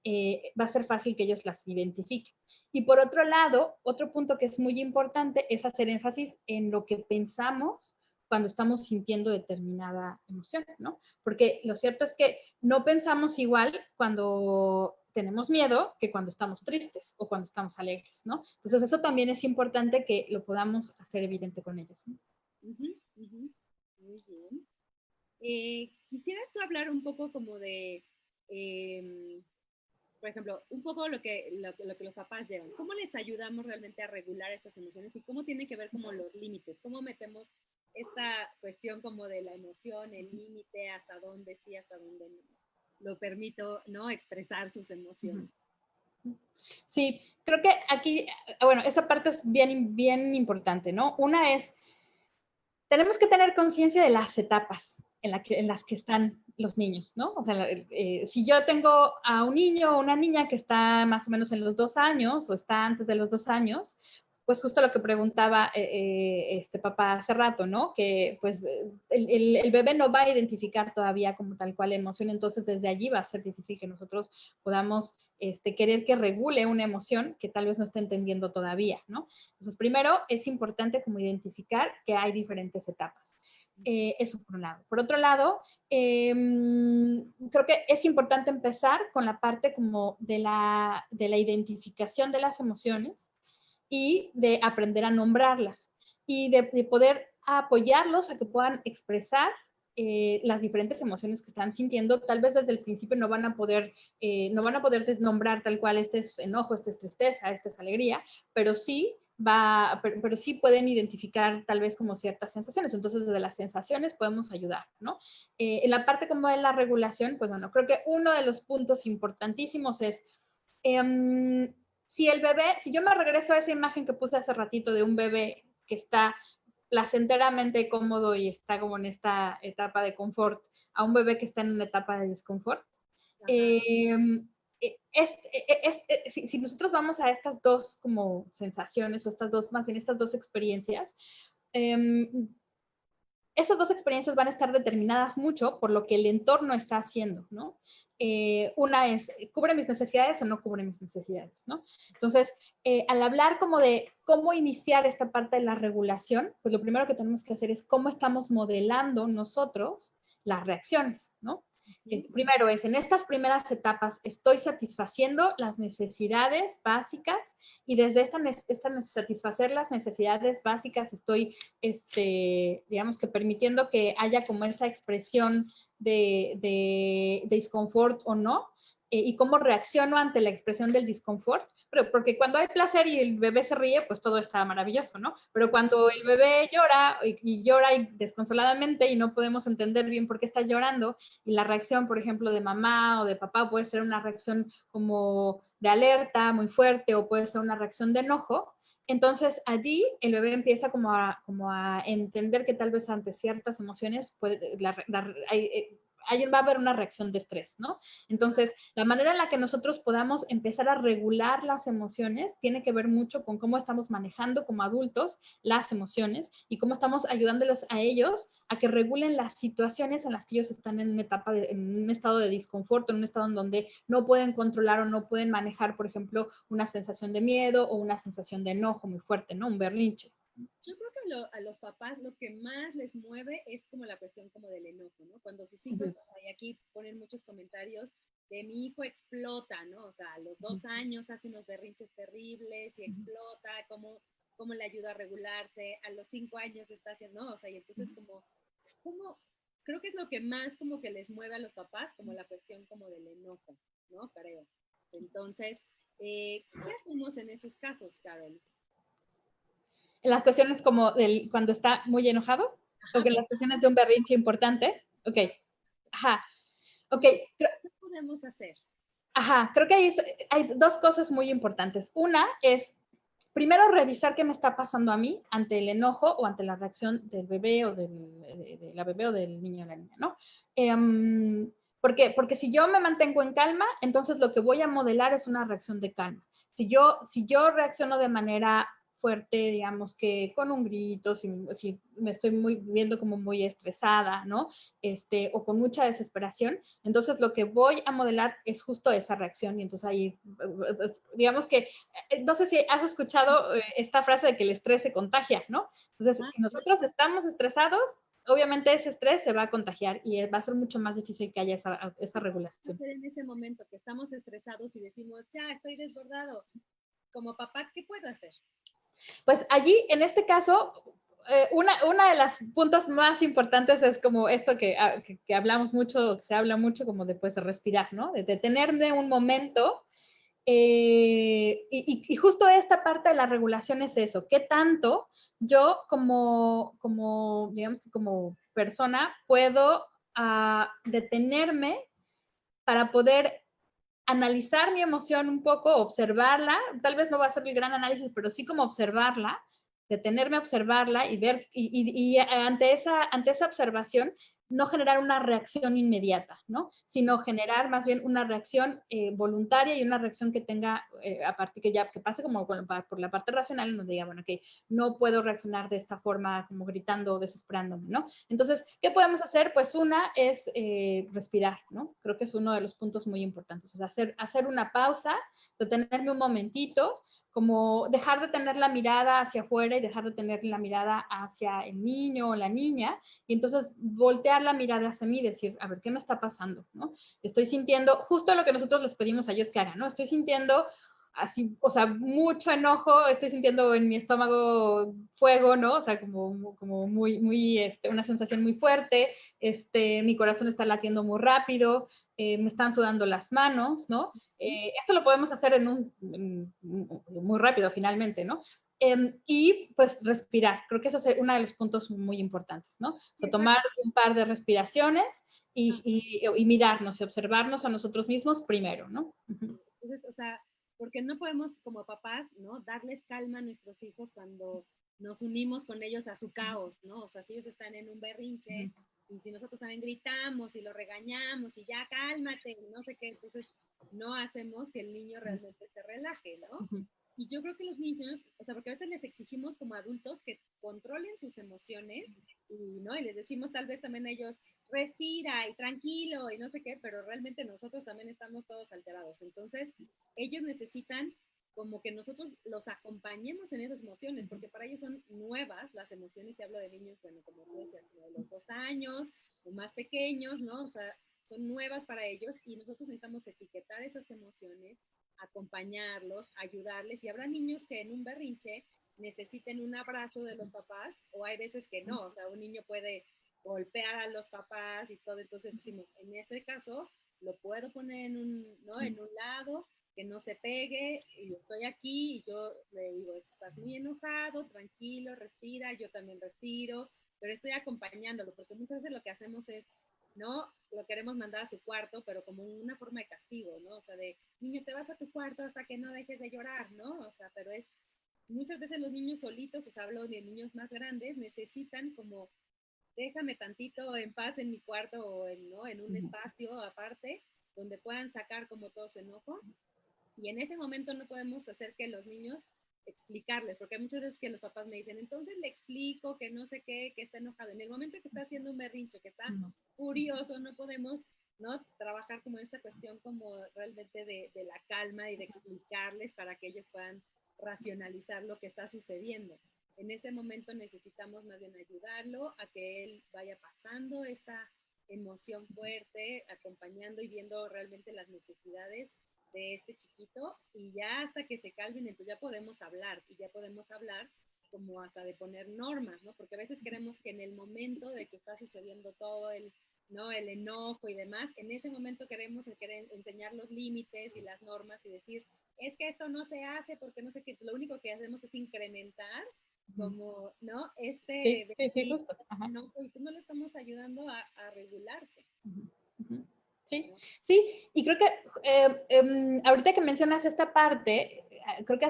va a ser fácil que ellos las identifiquen. Y por otro lado, otro punto que es muy importante es hacer énfasis en lo que pensamos cuando estamos sintiendo determinada emoción, ¿no? Porque lo cierto es que no pensamos igual cuando tenemos miedo que cuando estamos tristes o cuando estamos alegres, ¿no? Entonces eso también es importante que lo podamos hacer evidente con ellos, ¿no? Muy bien. ¿Quisieras tú hablar un poco como de, por ejemplo, un poco lo que los papás llevan? ¿Cómo les ayudamos realmente a regular estas emociones y cómo tienen que ver como los límites? ¿Cómo metemos esta cuestión como de la emoción, el límite, hasta dónde sí, hasta dónde no? Lo permito, ¿no? Expresar sus emociones. Sí, creo que aquí, bueno, esta parte es bien, bien importante, ¿no? Una es, tenemos que tener conciencia de las etapas. en las que están los niños, ¿no? O sea, si yo tengo a un niño o una niña que está más o menos en los 2 años o está antes de los 2 años, pues justo lo que preguntaba este papá hace rato, ¿no? Que pues el bebé no va a identificar todavía como tal cual la emoción, entonces desde allí va a ser difícil que nosotros podamos querer que regule una emoción que tal vez no esté entendiendo todavía, ¿no? Entonces, primero es importante como identificar que hay diferentes etapas. Eso por un lado. Por otro lado, creo que es importante empezar con la parte como de la identificación de las emociones y de aprender a nombrarlas y de poder apoyarlos a que puedan expresar las diferentes emociones que están sintiendo. Tal vez desde el principio no van a poder nombrar tal cual, este es enojo, este es tristeza, este es alegría, pero sí pero sí pueden identificar tal vez como ciertas sensaciones. Entonces, desde las sensaciones podemos ayudar, ¿no? En la parte como de la regulación, pues bueno, creo que uno de los puntos importantísimos es si el bebé, si yo me regreso a esa imagen que puse hace ratito de un bebé que está placenteramente cómodo y está como en esta etapa de confort, a un bebé que está en una etapa de desconfort, si nosotros vamos a estas dos como sensaciones o estas dos, más bien estas dos experiencias, esas dos experiencias van a estar determinadas mucho por lo que el entorno está haciendo, ¿no? Una es, ¿cubre mis necesidades o no cubre mis necesidades, ¿no? Entonces, al hablar como de cómo iniciar esta parte de la regulación, pues lo primero que tenemos que hacer es cómo estamos modelando nosotros las reacciones, ¿no? Primero es, en estas primeras etapas, estoy satisfaciendo las necesidades básicas y desde esta satisfacer las necesidades básicas estoy, digamos que permitiendo que haya como esa expresión de disconfort o no, y cómo reacciono ante la expresión del disconfort, porque cuando hay placer y el bebé se ríe, pues todo está maravilloso, ¿no? Pero cuando el bebé llora y llora desconsoladamente y no podemos entender bien por qué está llorando, y la reacción, por ejemplo, de mamá o de papá puede ser una reacción como de alerta muy fuerte o puede ser una reacción de enojo, entonces allí el bebé empieza como a entender que tal vez ante ciertas emociones va a haber una reacción de estrés, ¿no? Entonces, la manera en la que nosotros podamos empezar a regular las emociones tiene que ver mucho con cómo estamos manejando como adultos las emociones y cómo estamos ayudándolos a ellos a que regulen las situaciones en las que ellos están en una etapa, en un estado de disconfort, en un estado en donde no pueden controlar o no pueden manejar, por ejemplo, una sensación de miedo o una sensación de enojo muy fuerte, ¿no? Un berrinche. Yo creo que a los papás lo que más les mueve es como la cuestión como del enojo, ¿no? Cuando sus hijos, o sea, y aquí ponen muchos comentarios de mi hijo explota, ¿no? O sea, a los 2 años hace unos berrinches terribles y explota, cómo le ayuda a regularse, a los 5 años está haciendo, ¿no? O sea, y entonces como, creo que es lo que más como que les mueve a los papás, como la cuestión como del enojo, ¿no? Creo. Entonces, ¿qué hacemos en esos casos, Carol? Las cuestiones como cuando está muy enojado, o que las cuestiones de un berrinche importante. Ok. Ajá. Ok. ¿Qué podemos hacer? Ajá. Creo que hay dos cosas muy importantes. Una es, primero, revisar qué me está pasando a mí ante el enojo o ante la reacción del bebé o de la bebé o del niño o la niña, ¿no? ¿Por qué? Porque si yo me mantengo en calma, entonces lo que voy a modelar es una reacción de calma. Si yo reacciono de manera fuerte, digamos que con un grito, si me estoy viendo como muy estresada, ¿no? O con mucha desesperación, entonces lo que voy a modelar es justo esa reacción y entonces ahí, digamos que, no sé si has escuchado esta frase de que el estrés se contagia, ¿no? Entonces, si nosotros estamos estresados, obviamente ese estrés se va a contagiar y va a ser mucho más difícil que haya esa regulación. En ese momento que estamos estresados y decimos, ya, estoy desbordado, como papá, ¿qué puedo hacer? Pues allí, en este caso, una de las puntos más importantes es como esto que hablamos mucho, que se habla mucho como después de respirar, ¿no? De detenerme un momento. Y justo esta parte de la regulación es eso, ¿qué tanto yo digamos que como persona puedo detenerme para poder analizar mi emoción un poco, observarla, tal vez no va a ser el gran análisis, pero sí como observarla, detenerme a observarla y ver, y ante esa observación, no generar una reacción inmediata, ¿no? Sino generar más bien una reacción voluntaria y una reacción que tenga, a partir que pase como por la parte racional, y nos diga, bueno, ok, no puedo reaccionar de esta forma, como gritando o desesperándome, ¿no? Entonces, ¿qué podemos hacer? Pues una es respirar, ¿no? Creo que es uno de los puntos muy importantes, o sea, hacer una pausa, detenerme un momentito, como dejar de tener la mirada hacia afuera y dejar de tener la mirada hacia el niño o la niña, y entonces voltear la mirada hacia mí y decir, a ver, ¿qué me está pasando? ¿No? Estoy sintiendo justo lo que nosotros les pedimos a ellos que hagan, ¿no? Estoy sintiendo así, o sea, mucho enojo, estoy sintiendo en mi estómago fuego, ¿no? O sea, como una sensación muy fuerte, mi corazón está latiendo muy rápido, me están sudando las manos, ¿no? Esto lo podemos hacer muy rápido finalmente, ¿no? Y pues respirar, creo que ese es uno de los puntos muy importantes, ¿no? O sea, tomar un par de respiraciones y mirarnos y observarnos a nosotros mismos primero, ¿no? Entonces, o sea, porque no podemos como papás, ¿no? Darles calma a nuestros hijos cuando nos unimos con ellos a su caos, ¿no? O sea, si ellos están en un berrinche y si nosotros también gritamos y lo regañamos y ya cálmate, no sé qué, entonces no hacemos que el niño realmente se relaje, ¿no? Y yo creo que los niños, o sea, porque a veces les exigimos como adultos que controlen sus emociones y, ¿no? Y les decimos tal vez también a ellos, respira y tranquilo y no sé qué, pero realmente nosotros también estamos todos alterados. Entonces, ellos necesitan como que nosotros los acompañemos en esas emociones, porque para ellos son nuevas las emociones, y hablo de niños, bueno, como tú decías, como de los 2 años o más pequeños, ¿no? O sea, son nuevas para ellos y nosotros necesitamos etiquetar esas emociones, acompañarlos, ayudarles, y habrá niños que en un berrinche necesiten un abrazo de los papás, o hay veces que no, o sea, un niño puede golpear a los papás y todo, entonces decimos, en ese caso, lo puedo poner en ¿no? En un lado, que no se pegue, y estoy aquí, y yo le digo, estás muy enojado, tranquilo, respira, yo también respiro, pero estoy acompañándolo, porque muchas veces lo que hacemos es, ¿no? Lo queremos mandar a su cuarto, pero como una forma de castigo, ¿no? O sea, de, niño, te vas a tu cuarto hasta que no dejes de llorar, ¿no? O sea, pero es, muchas veces los niños solitos, o sea, hablo de niños más grandes, necesitan como, déjame tantito en paz en mi cuarto o ¿no? En un espacio aparte donde puedan sacar como todo su enojo. Y en ese momento no podemos hacer que los niños explicarles, porque hay muchas veces que los papás me dicen, entonces le explico que no sé qué, que está enojado. En el momento que está haciendo un berrincho, que está furioso, no podemos, ¿no? Trabajar como esta cuestión como realmente de la calma y de explicarles para que ellos puedan racionalizar lo que está sucediendo. En ese momento necesitamos más bien ayudarlo a que él vaya pasando esta emoción fuerte, acompañando y viendo realmente las necesidades de este chiquito, y ya hasta que se calmen, entonces ya podemos hablar, y ya podemos hablar como hasta de poner normas, ¿no? Porque a veces queremos que en el momento de que está sucediendo todo ¿no? El enojo y demás, en ese momento queremos enseñar los límites y las normas y decir, es que esto no se hace porque no sé qué, lo único que hacemos es incrementar como, ¿no? Sí, justo. No, y no le estamos ayudando a regularse. Sí, sí, y creo que ahorita que mencionas esta parte, creo que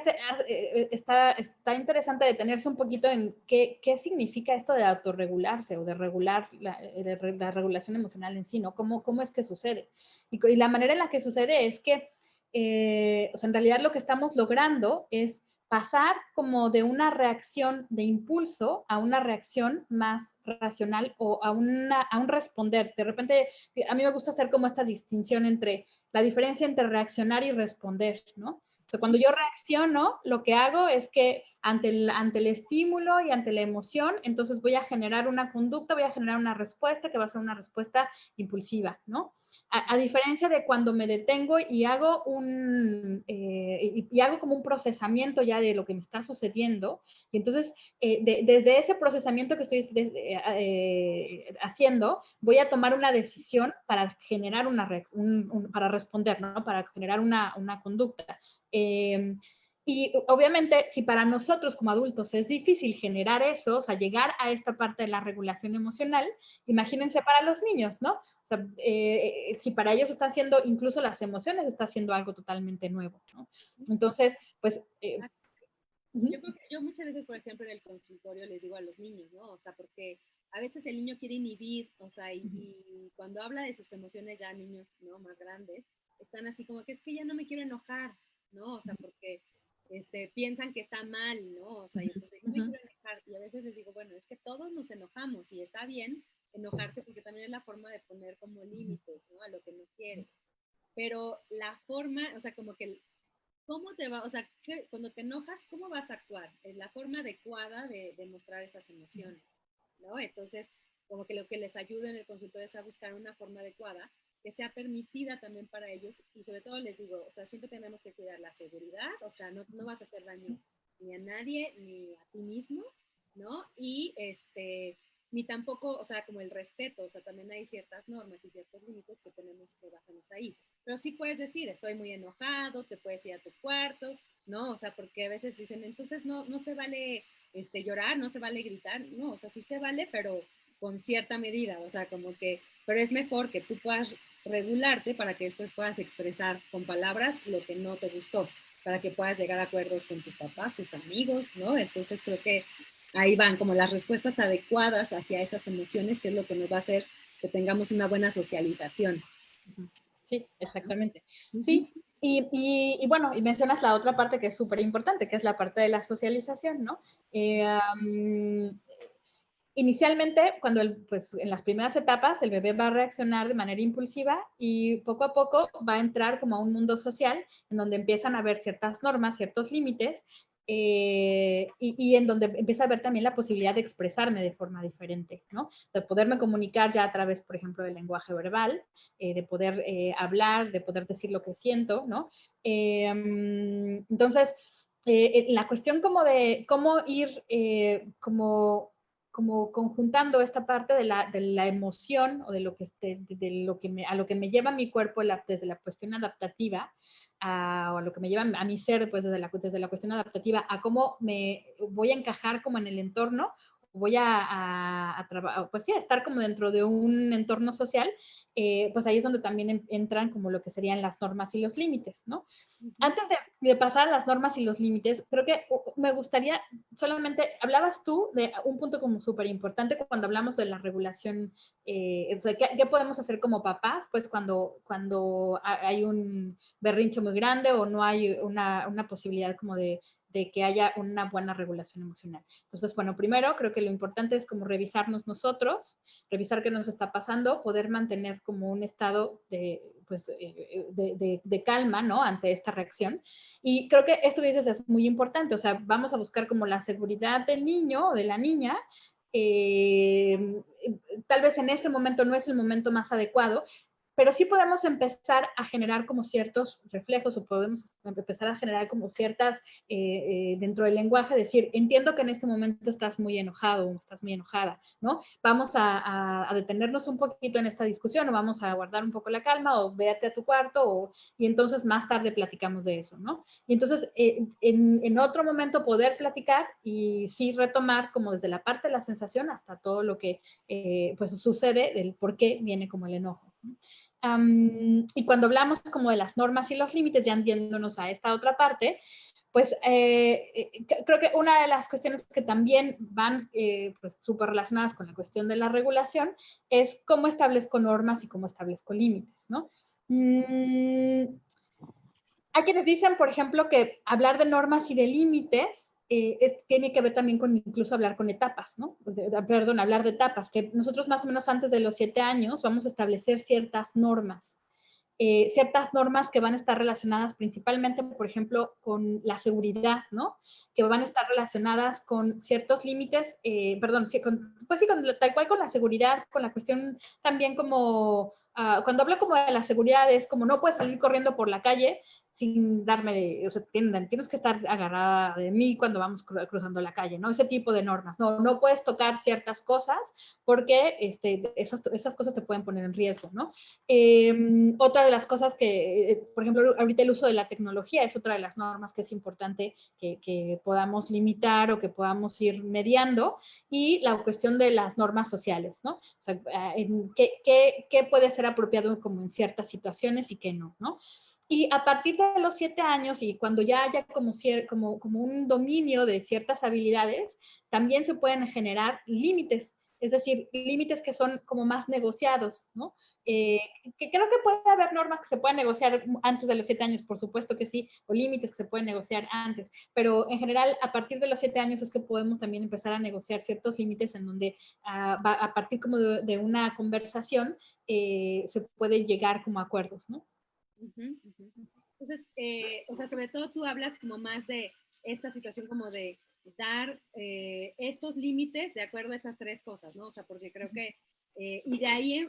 está interesante detenerse un poquito en qué significa esto de autorregularse o de regular la regulación emocional en sí, ¿no? ¿Cómo es que sucede? Y la manera en la que sucede es que, o sea, en realidad lo que estamos logrando es pasar como de una reacción de impulso a una reacción más racional o a un responder. De repente, a mí me gusta hacer como esta distinción entre la diferencia entre reaccionar y responder, ¿no? O sea, cuando yo reacciono, lo que hago es que ante el estímulo y ante la emoción, entonces voy a generar una conducta, voy a generar una respuesta que va a ser una respuesta impulsiva, ¿no? A diferencia de cuando me detengo y hago hago como un procesamiento ya de lo que me está sucediendo, y entonces desde ese procesamiento que estoy haciendo, voy a tomar una decisión para generar para responder, ¿no? Para generar una conducta. Y obviamente, si para nosotros como adultos es difícil generar eso, o sea, llegar a esta parte de la regulación emocional, imagínense para los niños, ¿no? O sea, si para ellos está haciendo, incluso las emociones, está haciendo algo totalmente nuevo, ¿no? Entonces, pues... yo creo que yo muchas veces, por ejemplo, en el consultorio les digo a los niños, ¿no? O sea, porque a veces el niño quiere inhibir, o sea, y cuando habla de sus emociones ya niños, ¿no? Más grandes, están así como que es que ya no me quiero enojar, ¿no? O sea, porque piensan que está mal, ¿no? O sea, y entonces no me quiero enojar. Y a veces les digo, bueno, es que todos nos enojamos y está bien enojarse porque también es la forma de poner como límites, ¿no? A lo que no quieres. Pero la forma, o sea, como que, ¿cómo te va? O sea, cuando te enojas, ¿cómo vas a actuar? Es la forma adecuada de mostrar esas emociones, ¿no? Entonces, como que lo que les ayuda en el consultorio es a buscar una forma adecuada que sea permitida también para ellos y sobre todo les digo, o sea, siempre tenemos que cuidar la seguridad, o sea, no vas a hacer daño ni a nadie ni a ti mismo, ¿no? Y ni tampoco, o sea, como el respeto, o sea, también hay ciertas normas y ciertos límites que tenemos que basarnos ahí. Pero sí puedes decir, estoy muy enojado, te puedes ir a tu cuarto, ¿no? O sea, porque a veces dicen, entonces no se vale llorar, no se vale gritar, no, o sea, sí se vale, pero con cierta medida, o sea, como que, pero es mejor que tú puedas regularte para que después puedas expresar con palabras lo que no te gustó, para que puedas llegar a acuerdos con tus papás, tus amigos, ¿no? Entonces creo que ahí van como las respuestas adecuadas hacia esas emociones, que es lo que nos va a hacer que tengamos una buena socialización. Sí, exactamente. Sí, y bueno, y mencionas la otra parte que es súper importante, que es la parte de la socialización, ¿no? Inicialmente, pues en las primeras etapas, el bebé va a reaccionar de manera impulsiva y poco a poco va a entrar como a un mundo social en donde empiezan a haber ciertas normas, ciertos límites, y en donde empieza a haber también la posibilidad de expresarme de forma diferente, ¿no? De poderme comunicar ya a través, por ejemplo, del lenguaje verbal, de poder hablar, de poder decir lo que siento, ¿no? Entonces, la cuestión como de cómo ir como conjuntando esta parte de la emoción o de lo que, a lo que me lleva mi cuerpo desde la cuestión adaptativa, o a lo que me lleva a mi ser pues, desde la cuestión adaptativa, a cómo me voy a encajar como en el entorno, voy pues sí, a estar como dentro de un entorno social, pues ahí es donde también entran como lo que serían las normas y los límites, ¿no? Antes de pasar a las normas y los límites, creo que me gustaría solamente, hablabas tú de un punto como súper importante cuando hablamos de la regulación, o sea, ¿qué podemos hacer como papás? Pues cuando hay un berrinche muy grande o no hay una posibilidad como de que haya una buena regulación emocional. Entonces, bueno, primero creo que lo importante es como revisarnos nosotros, revisar qué nos está pasando, poder mantener como un estado pues, de calma, ¿no? Ante esta reacción. Y creo que esto que dices es muy importante, o sea, vamos a buscar como la seguridad del niño o de la niña, tal vez en este momento no es el momento más adecuado, pero sí podemos empezar a generar como ciertos reflejos o podemos empezar a generar como ciertas dentro del lenguaje, decir, entiendo que en este momento estás muy enojado o estás muy enojada, ¿no? Vamos a detenernos un poquito en esta discusión o vamos a guardar un poco la calma o véate a tu cuarto y entonces más tarde platicamos de eso, ¿no? Y entonces en otro momento poder platicar y sí retomar como desde la parte de la sensación hasta todo lo que pues sucede, del por qué viene como el enojo, ¿no? Y cuando hablamos como de las normas y los límites, ya yéndonos a esta otra parte, pues creo que una de las cuestiones que también van pues súper relacionadas con la cuestión de la regulación es cómo establezco normas y cómo establezco límites, ¿no? Hay quienes dicen, por ejemplo, que hablar de normas y de límites tiene que ver también con incluso hablar con etapas, ¿no? Perdón, hablar de etapas, que nosotros más o menos antes de los 7 años vamos a establecer ciertas normas que van a estar relacionadas principalmente, por ejemplo, con la seguridad, ¿no? Que van a estar relacionadas con ciertos límites, perdón, pues sí, tal cual con la seguridad, con la cuestión también como, cuando hablo como de la seguridad es como no puedes salir corriendo por la calle sin darme, o sea, tienes que estar agarrada de mí cuando vamos cruzando la calle, ¿no? Ese tipo de normas, no puedes tocar ciertas cosas porque esas cosas te pueden poner en riesgo, ¿no? Otra de las cosas que, por ejemplo, ahorita el uso de la tecnología es otra de las normas que es importante que podamos limitar o que podamos ir mediando, y la cuestión de las normas sociales, ¿no? O sea, ¿qué puede ser apropiado como en ciertas situaciones y qué no, ¿no? Y a partir de los 7 años y cuando ya haya como un dominio de ciertas habilidades, también se pueden generar límites. Es decir, límites que son como más negociados, ¿no? Que creo que puede haber normas que se puedan negociar antes de los 7 años, por supuesto que sí, o límites que se pueden negociar antes, pero en general a partir de los 7 años es que podemos también empezar a negociar ciertos límites en donde a partir como de una conversación se puede llegar como a acuerdos, ¿no? Entonces, o sea, sobre todo tú hablas como más de esta situación como de dar estos límites de acuerdo a esas tres cosas, ¿no? O sea, porque creo que, y de ahí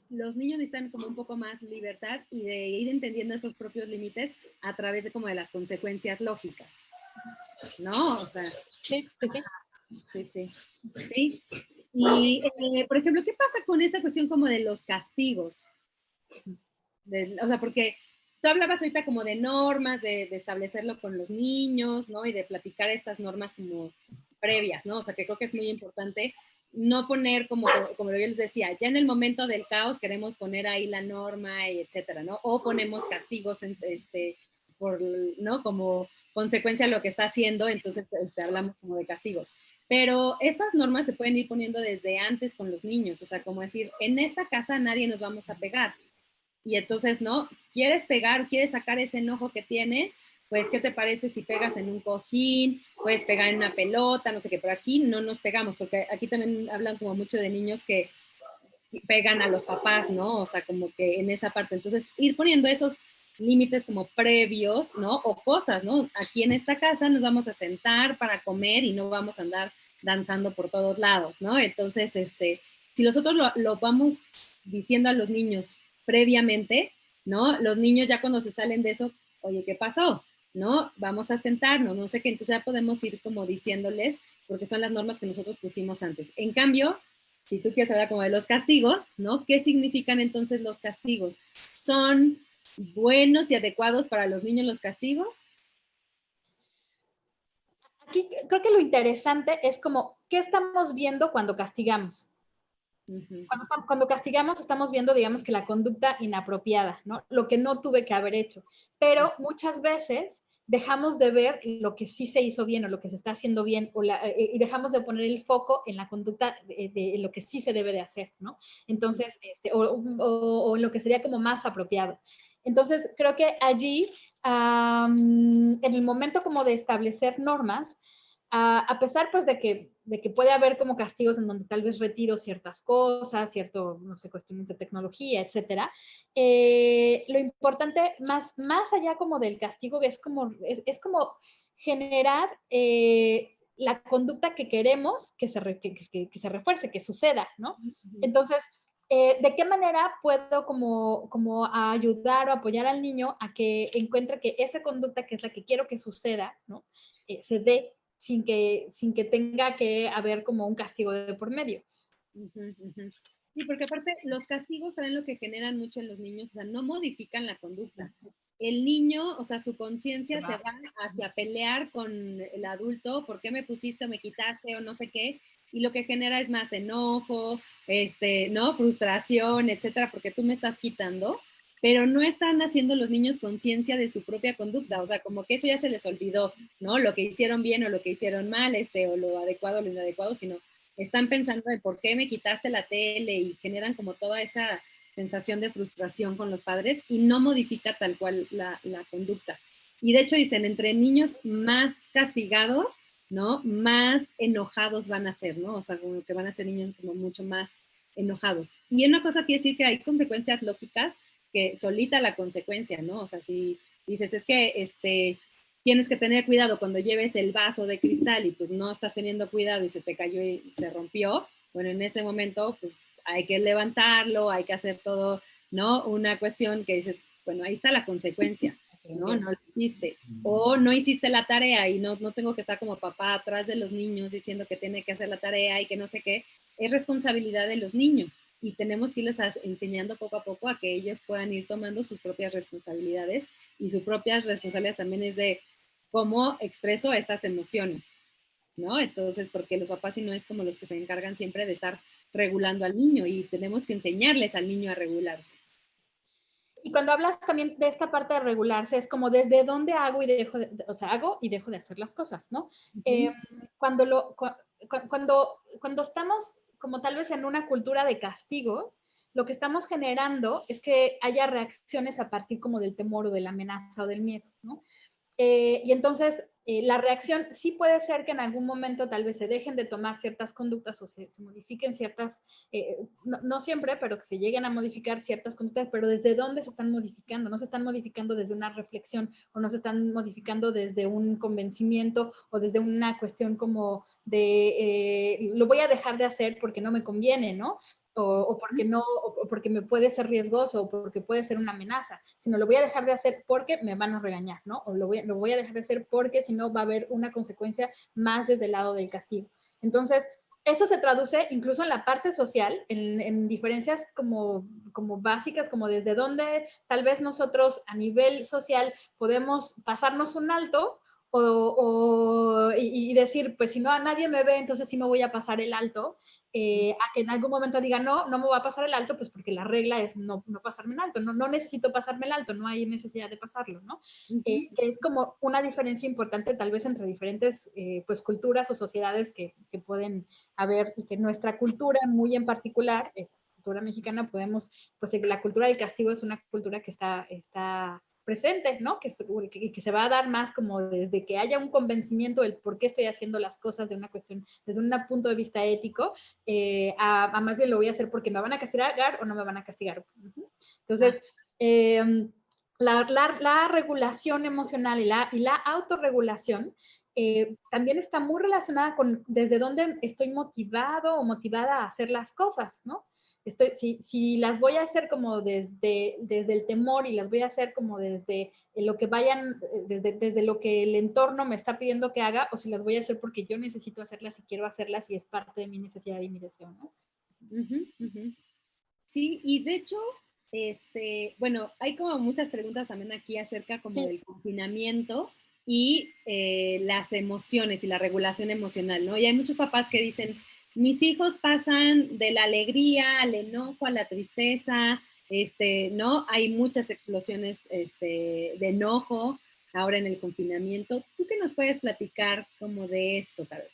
los niños necesitan como un poco más libertad y de ir entendiendo esos propios límites a través de como de las consecuencias lógicas, ¿no? O sea. Sí, sí, sí. Sí, sí. Sí. Y, por ejemplo, ¿qué pasa con esta cuestión como de los castigos? O sea, porque tú hablabas ahorita como de normas, de establecerlo con los niños, ¿no? Y de platicar estas normas como previas, ¿no? O sea, que creo que es muy importante no poner como yo les decía, ya en el momento del caos queremos poner ahí la norma y etcétera, ¿no? O ponemos castigos, por, ¿no? Como consecuencia de lo que está haciendo, entonces hablamos como de castigos. Pero estas normas se pueden ir poniendo desde antes con los niños, o sea, como decir, en esta casa nadie nos vamos a pegar. Y entonces, ¿no? ¿Quieres pegar, quieres sacar ese enojo que tienes? Pues, ¿qué te parece si pegas en un cojín? Puedes pegar en una pelota, no sé qué, pero aquí no nos pegamos, porque aquí también hablan como mucho de niños que pegan a los papás, ¿no? O sea, como que en esa parte. Entonces, ir poniendo esos límites como previos, ¿no? O cosas, ¿no? Aquí en esta casa nos vamos a sentar para comer y no vamos a andar danzando por todos lados, ¿no? Entonces, si nosotros lo vamos diciendo a los niños previamente, ¿no? Los niños ya cuando se salen de eso, oye, ¿qué pasó? ¿No? Vamos a sentarnos, no sé qué, entonces ya podemos ir como diciéndoles, porque son las normas que nosotros pusimos antes. En cambio, si tú quieres hablar como de los castigos, ¿no? ¿Qué significan entonces los castigos? ¿Son buenos y adecuados para los niños los castigos? Aquí creo que lo interesante es como, ¿qué estamos viendo cuando castigamos? Cuando castigamos estamos viendo, digamos, que la conducta inapropiada, ¿no? Lo que no tuve que haber hecho. Pero muchas veces dejamos de ver lo que sí se hizo bien o lo que se está haciendo bien y dejamos de poner el foco en la conducta de lo que sí se debe de hacer, ¿no? Entonces, o lo que sería como más apropiado. Entonces, creo que allí, en el momento como de establecer normas, a pesar pues de que puede haber como castigos en donde tal vez retiro ciertas cosas, cierto, no sé, cuestiones de tecnología, etcétera, lo importante más allá como del castigo es como generar la conducta que queremos que se refuerce, que suceda, ¿no? Entonces, ¿de qué manera puedo como ayudar o apoyar al niño a que encuentre que esa conducta que es la que quiero que suceda, ¿no? Se dé sin que tenga que haber como un castigo de por medio. Sí, porque aparte los castigos también lo que generan mucho en los niños, o sea, no modifican la conducta. El niño, o sea, su conciencia se va hacia pelear con el adulto, ¿por qué me pusiste o me quitaste o no sé qué? Y lo que genera es más enojo, ¿no? Frustración, etcétera, porque tú me estás quitando, pero no están haciendo los niños conciencia de su propia conducta, o sea, como que eso ya se les olvidó, ¿no? Lo que hicieron bien o lo que hicieron mal, o lo adecuado o lo inadecuado, sino están pensando de por qué me quitaste la tele y generan como toda esa sensación de frustración con los padres y no modifica tal cual la conducta. Y de hecho dicen, entre niños más castigados, ¿no? Más enojados van a ser, ¿no? O sea, como que van a ser niños como mucho más enojados. Y una cosa quiere decir que hay consecuencias lógicas que solita la consecuencia, ¿no? O sea, si dices, es que tienes que tener cuidado cuando lleves el vaso de cristal y pues no estás teniendo cuidado y se te cayó y se rompió, bueno, en ese momento pues hay que levantarlo, hay que hacer todo, ¿no? Una cuestión que dices, bueno, ahí está la consecuencia, ¿no? No lo hiciste. O no hiciste la tarea y no tengo que estar como papá atrás de los niños diciendo que tiene que hacer la tarea y que no sé qué. Es responsabilidad de los niños y tenemos que irles enseñando poco a poco a que ellos puedan ir tomando sus propias responsabilidades y sus propias responsabilidades también es de cómo expreso estas emociones, ¿no? Entonces, porque los papás si no es como los que se encargan siempre de estar regulando al niño y tenemos que enseñarles al niño a regularse. Y cuando hablas también de esta parte de regularse, es como desde dónde hago y dejo o sea, hago y dejo de hacer las cosas, ¿no? Cuando estamos como tal vez en una cultura de castigo, lo que estamos generando es que haya reacciones a partir como del temor o de la amenaza o del miedo, ¿no? Y entonces la reacción sí puede ser que en algún momento tal vez se dejen de tomar ciertas conductas o se modifiquen ciertas, no siempre, pero que se lleguen a modificar ciertas conductas, pero ¿desde dónde se están modificando? No se están modificando desde una reflexión o no se están modificando desde un convencimiento o desde una cuestión como de lo voy a dejar de hacer porque no me conviene, ¿no? O porque no, o porque me puede ser riesgoso, o porque puede ser una amenaza, sino lo voy a dejar de hacer porque me van a regañar, ¿no? O lo voy a dejar de hacer porque si no va a haber una consecuencia más desde el lado del castigo. Entonces, eso se traduce incluso en la parte social, en diferencias como básicas, como desde donde tal vez nosotros a nivel social podemos pasarnos un alto y decir, pues si no a nadie me ve, entonces sí me voy a pasar el alto, a que en algún momento diga, no, no me voy a pasar el alto, pues porque la regla es no pasarme el alto, no necesito pasarme el alto, no hay necesidad de pasarlo, ¿no? Que es como una diferencia importante tal vez entre diferentes pues culturas o sociedades que pueden haber y que nuestra cultura muy en particular, cultura mexicana, podemos, pues la cultura del castigo es una cultura que está presente, ¿no? Que se va a dar más como desde que haya un convencimiento del por qué estoy haciendo las cosas de una cuestión, desde un punto de vista ético, a más bien lo voy a hacer porque me van a castigar o no me van a castigar. Entonces, la regulación emocional y la autorregulación también está muy relacionada con desde dónde estoy motivado o motivada a hacer las cosas, ¿no? Si las voy a hacer como desde el temor y las voy a hacer como desde lo que vayan, desde lo que el entorno me está pidiendo que haga, o si las voy a hacer porque yo necesito hacerlas y quiero hacerlas y es parte de mi necesidad y mi deseo, ¿no? Sí, y de hecho, bueno, hay como muchas preguntas también aquí acerca como del confinamiento y las emociones y la regulación emocional, ¿no? Y hay muchos papás que dicen, mis hijos pasan de la alegría al enojo, a la tristeza, ¿no? Hay muchas explosiones de enojo ahora en el confinamiento. ¿Tú qué nos puedes platicar como de esto, Carol?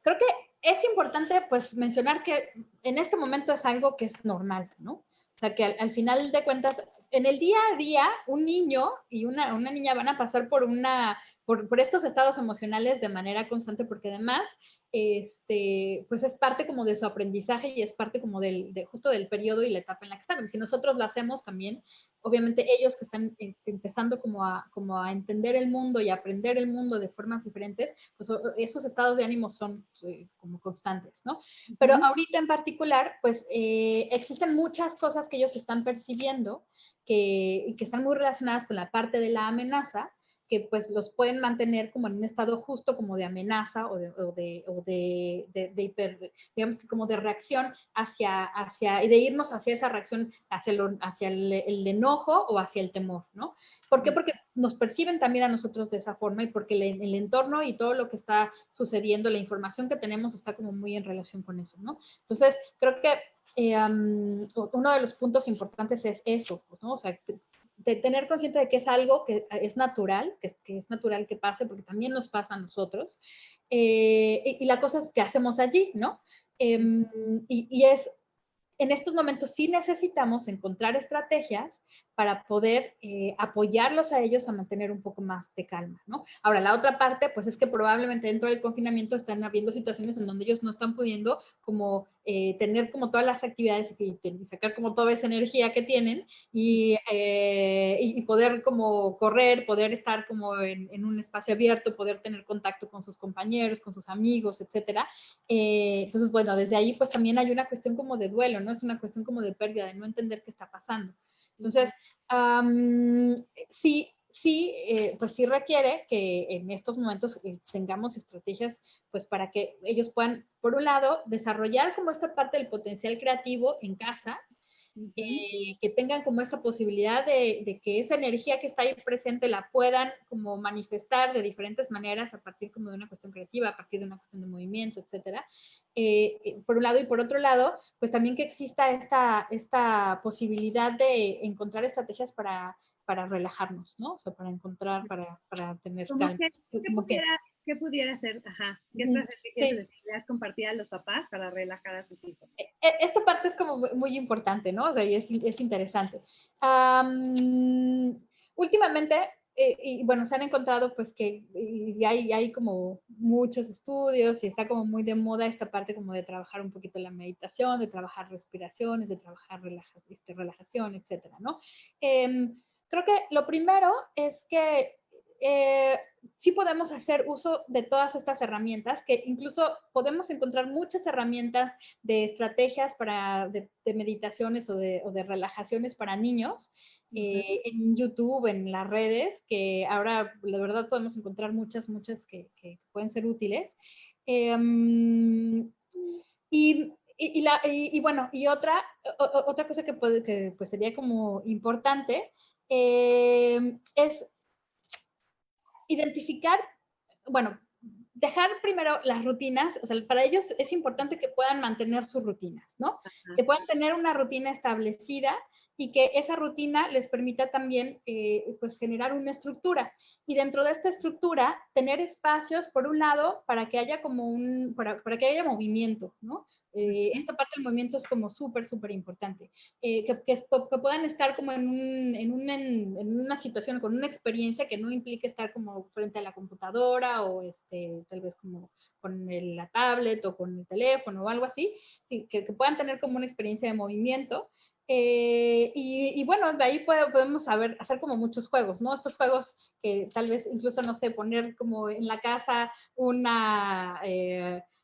Creo que es importante pues mencionar que en este momento es algo que es normal, ¿no? O sea, que al final de cuentas, en el día a día, un niño y una niña van a pasar por estos estados emocionales de manera constante, porque además, pues es parte como de su aprendizaje y es parte como justo del periodo y la etapa en la que están. Y si nosotros lo hacemos también, obviamente ellos que están empezando como a entender el mundo y a aprender el mundo de formas diferentes, pues esos estados de ánimo son como constantes, ¿no? Pero ahorita en particular, pues existen muchas cosas que ellos están percibiendo que están muy relacionadas con la parte de la amenaza, que pues los pueden mantener como en un estado justo como de amenaza o de digamos que como de reacción y de irnos hacia esa reacción, hacia el enojo o hacia el temor, ¿no? ¿Por qué? Porque nos perciben también a nosotros de esa forma y porque el entorno y todo lo que está sucediendo, la información que tenemos está como muy en relación con eso, ¿no? Entonces, creo que uno de los puntos importantes es eso, ¿no? O sea, de tener consciente de que es algo que es natural, que es natural que pase, porque también nos pasa a nosotros. Y la cosa es qué hacemos allí, ¿no? Y es, en estos momentos sí necesitamos encontrar estrategias para poder apoyarlos a ellos a mantener un poco más de calma, ¿no? Ahora, la otra parte, pues es que probablemente dentro del confinamiento están habiendo situaciones en donde ellos no están pudiendo como tener como todas las actividades y sacar como toda esa energía que tienen y poder como correr, poder estar como en un espacio abierto, poder tener contacto con sus compañeros, con sus amigos, etcétera. Entonces, bueno, desde ahí pues también hay una cuestión como de duelo, ¿no? Es una cuestión como de pérdida, de no entender qué está pasando. Entonces, pues sí requiere que en estos momentos tengamos estrategias pues para que ellos puedan, por un lado, desarrollar como esta parte del potencial creativo en casa, que tengan como esta posibilidad de que esa energía que está ahí presente la puedan como manifestar de diferentes maneras a partir como de una cuestión creativa, a partir de una cuestión de movimiento, etcétera. Por un lado, y por otro lado, pues también que exista esta posibilidad de encontrar estrategias para relajarnos, ¿no? O sea, para encontrar, para tener Como calma. que ¿Qué pudiera ser? Ajá. ¿Qué Ujú, estrategias sí. les podrías compartir a los papás para relajar a sus hijos? Esta parte es como muy importante, ¿no? O sea, y es interesante. Um, últimamente, y bueno, se han encontrado pues que y hay como muchos estudios y está como muy de moda esta parte como de trabajar un poquito la meditación, de trabajar respiraciones, de trabajar relajación, etcétera, ¿no? Creo que lo primero es que eh, sí podemos hacer uso de todas estas herramientas, que incluso podemos encontrar muchas herramientas de estrategias de meditaciones o de relajaciones para niños en YouTube, en las redes, que ahora la verdad podemos encontrar muchas que pueden ser útiles. Eh, y bueno, y otra cosa que pues sería como importante es identificar, bueno, dejar primero las rutinas, o sea, para ellos es importante que puedan mantener sus rutinas, ¿no? Ajá. Que puedan tener una rutina establecida y que esa rutina les permita también, pues, generar una estructura. Y dentro de esta estructura, tener espacios, por un lado, para que haya como para que haya movimiento, ¿no? Esta parte del movimiento es como súper importante. Que puedan estar como en una situación, con una experiencia que no implique estar como frente a la computadora o tal vez como con la tablet o con el teléfono o algo así, sí, que puedan tener como una experiencia de movimiento. Y bueno, de ahí podemos hacer como muchos juegos, ¿no? Estos juegos que tal vez incluso, no sé, poner como en la casa un,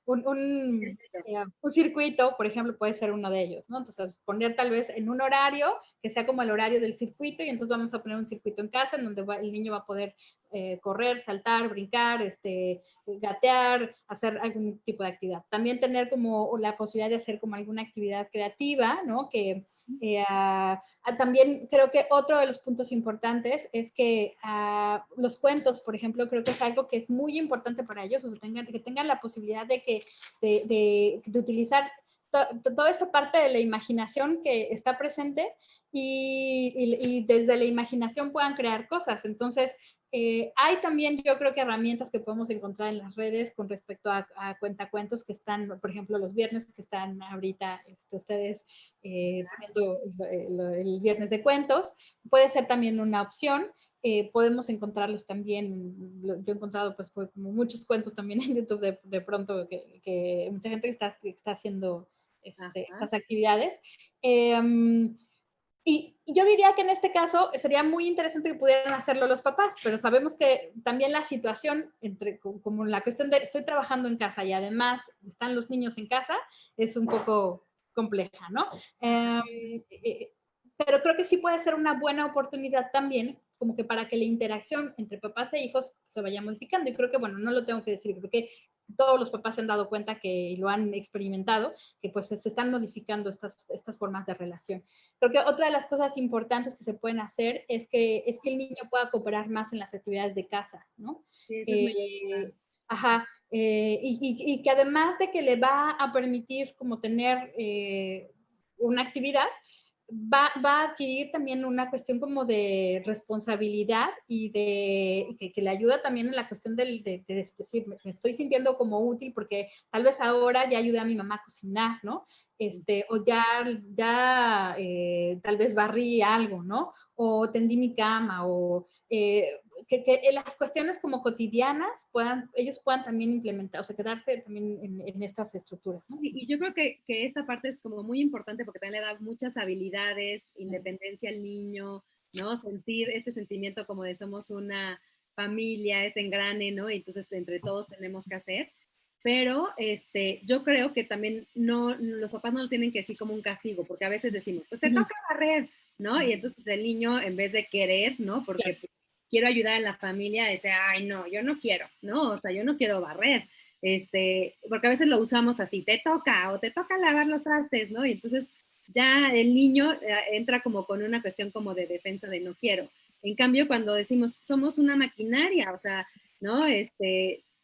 un, un circuito, por ejemplo, puede ser uno de ellos, ¿no? Entonces, poner tal vez en un horario que sea como el horario del circuito y entonces vamos a poner un circuito en casa en donde el niño va a poder correr, saltar, brincar, gatear, hacer algún tipo de actividad. También tener como la posibilidad de hacer como alguna actividad creativa, ¿no? Que también creo que otro de los puntos importantes es que los cuentos, por ejemplo, creo que es algo que es muy importante para ellos, o sea, que tengan la posibilidad de utilizar toda esta parte de la imaginación que está presente y desde la imaginación puedan crear cosas. Entonces, hay también, yo creo que herramientas que podemos encontrar en las redes con respecto a cuentacuentos que están, por ejemplo, los viernes que están ahorita ustedes teniendo el viernes de cuentos. Puede ser también una opción. Podemos encontrarlos también, yo he encontrado pues como muchos cuentos también en YouTube de pronto que mucha gente que está haciendo estas actividades. Y yo diría que en este caso sería muy interesante que pudieran hacerlo los papás, pero sabemos que también la situación, como la cuestión de estoy trabajando en casa y además están los niños en casa, es un poco compleja, ¿no? Pero creo que sí puede ser una buena oportunidad también, como que para que la interacción entre papás e hijos se vaya modificando. Y creo que, bueno, no lo tengo que decir, creo que todos los papás se han dado cuenta que lo han experimentado, que pues se están modificando estas formas de relación. Creo que otra de las cosas importantes que se pueden hacer es que el niño pueda cooperar más en las actividades de casa, ¿no? Sí, eso es muy importante. Ajá. Y que además de que le va a permitir como tener una actividad, va a adquirir también una cuestión como de responsabilidad y que le ayuda también en la cuestión de decir, me estoy sintiendo como útil porque tal vez ahora ya ayudé a mi mamá a cocinar, ¿no? O ya tal vez barrí algo, ¿no? O tendí mi cama, o que las cuestiones como cotidianas ellos puedan también implementar, o sea, quedarse también en estas estructuras, ¿no? Y yo creo que esta parte es como muy importante porque también le da muchas habilidades, independencia al niño, ¿no? Sentir este sentimiento como de somos una familia, este engrane, ¿no? Y entonces entre todos tenemos que hacer. Pero yo creo que también los papás no lo tienen que decir como un castigo, porque a veces decimos, pues te toca barrer, ¿no? Y entonces el niño, en vez de querer, ¿no? Porque quiero ayudar en la familia, dice, ay, no, yo no quiero, ¿no? O sea, yo no quiero barrer. Porque a veces lo usamos así, te toca o te toca lavar los trastes, ¿no? Y entonces ya el niño entra como con una cuestión como de defensa de no quiero. En cambio, cuando decimos somos una maquinaria, o sea, ¿no?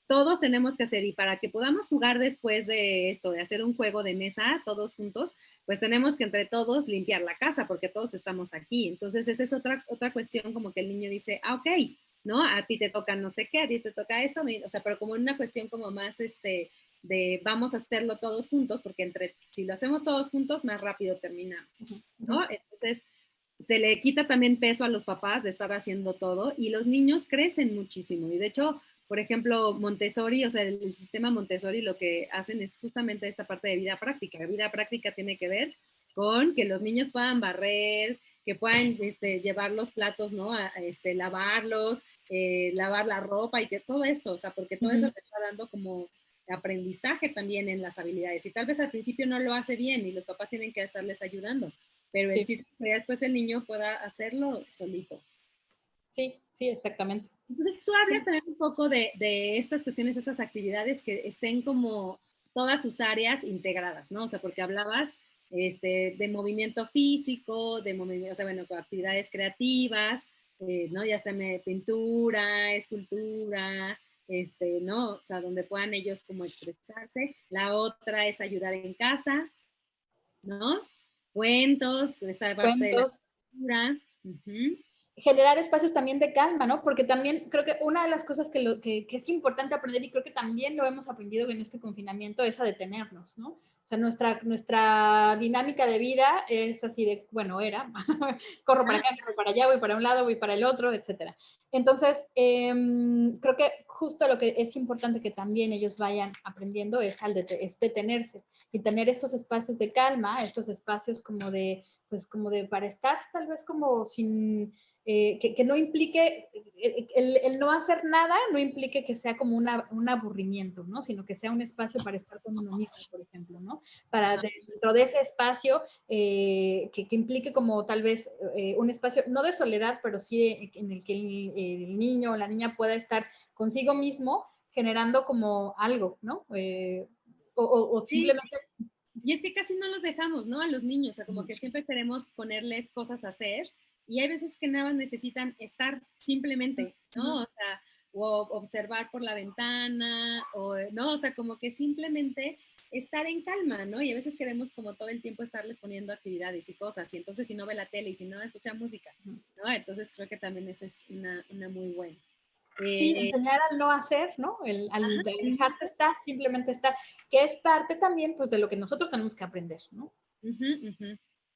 Todos tenemos que hacer y para que podamos jugar después de esto, de hacer un juego de mesa todos juntos, pues tenemos que entre todos limpiar la casa porque todos estamos aquí. Entonces esa es otra cuestión como que el niño dice, ok, ¿no? A ti te toca no sé qué, a ti te toca esto, o sea, pero como una cuestión como más, de vamos a hacerlo todos juntos, porque si lo hacemos todos juntos, más rápido terminamos, ¿no? Entonces, se le quita también peso a los papás de estar haciendo todo y los niños crecen muchísimo. Y de hecho, por ejemplo, Montessori, o sea, el sistema Montessori lo que hacen es justamente esta parte de vida práctica. La vida práctica tiene que ver con que los niños puedan barrer, que puedan llevar los platos, ¿no? Lavarlos, lavar la ropa y que todo esto, o sea, porque todo eso te está dando como aprendizaje también en las habilidades. Y tal vez al principio no lo hace bien y los papás tienen que estarles ayudando, pero el chiste es que después el niño pueda hacerlo solito. Sí, sí, exactamente. Entonces, tú hablas también un poco de estas cuestiones, estas actividades que estén como todas sus áreas integradas, ¿no? O sea, porque hablabas de movimiento físico, de movimiento, o sea, bueno, con actividades creativas, ¿no? Ya sea pintura, escultura, ¿no? O sea, donde puedan ellos como expresarse. La otra es ayudar en casa, ¿no? Cuentos, esta parte de la Cuentos. cultura. Generar espacios también de calma, ¿no? Porque también creo que una de las cosas que es importante aprender, y creo que también lo hemos aprendido en este confinamiento, es a detenernos, ¿no? O sea, nuestra dinámica de vida es así de, bueno, corro para acá, corro para allá, voy para un lado, voy para el otro, etcétera. Entonces, creo que justo lo que es importante que también ellos vayan aprendiendo es detenerse y tener estos espacios de calma, estos espacios como de, pues como de para estar tal vez como sin que no implique, el no hacer nada no implique que sea como un aburrimiento, ¿no? Sino que sea un espacio para estar con uno mismo, por ejemplo, ¿no? Para dentro de ese espacio que implique como tal vez un espacio, no de soledad, pero sí en el que el niño o la niña pueda estar consigo mismo generando como algo, ¿no? O simplemente... Sí. Y es que casi no los dejamos, ¿no? A los niños, o sea, como que siempre queremos ponerles cosas a hacer y hay veces que nada más necesitan estar simplemente, ¿no? O sea, o observar por la ventana, o, ¿no? O sea, como que simplemente estar en calma, ¿no? Y a veces queremos como todo el tiempo estarles poniendo actividades y cosas, y entonces si no ve la tele y si no escucha música, ¿no? Entonces creo que también eso es una muy buena. Sí, enseñar al no hacer, ¿no? Al dejarse estar, simplemente estar, que es parte también, pues, de lo que nosotros tenemos que aprender, ¿no?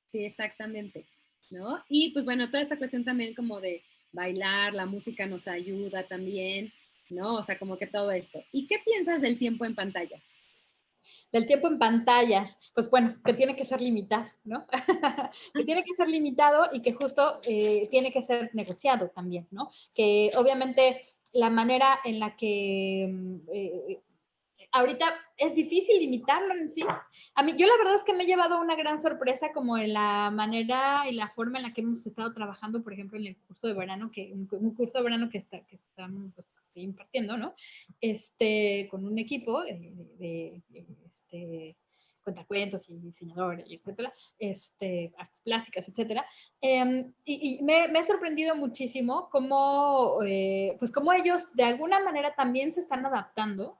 Sí, exactamente, ¿no? Y pues bueno, toda esta cuestión también como de bailar, la música nos ayuda también, ¿no? O sea, como que todo esto. ¿Y qué piensas del tiempo en pantallas? Del tiempo en pantallas, pues bueno, que tiene que ser limitado, ¿no? Que tiene que ser limitado y que justo tiene que ser negociado también, ¿no? Que obviamente la manera en la que ahorita es difícil limitarlo en sí. A mí, yo la verdad es que me he llevado una gran sorpresa como en la manera y la forma en la que hemos estado trabajando, por ejemplo, en el curso de verano, un curso de verano que estamos pues, impartiendo, ¿no? Con un equipo cuentacuentos y diseñador, etcétera, artes plásticas, etcétera. Y me he sorprendido muchísimo pues cómo ellos de alguna manera también se están adaptando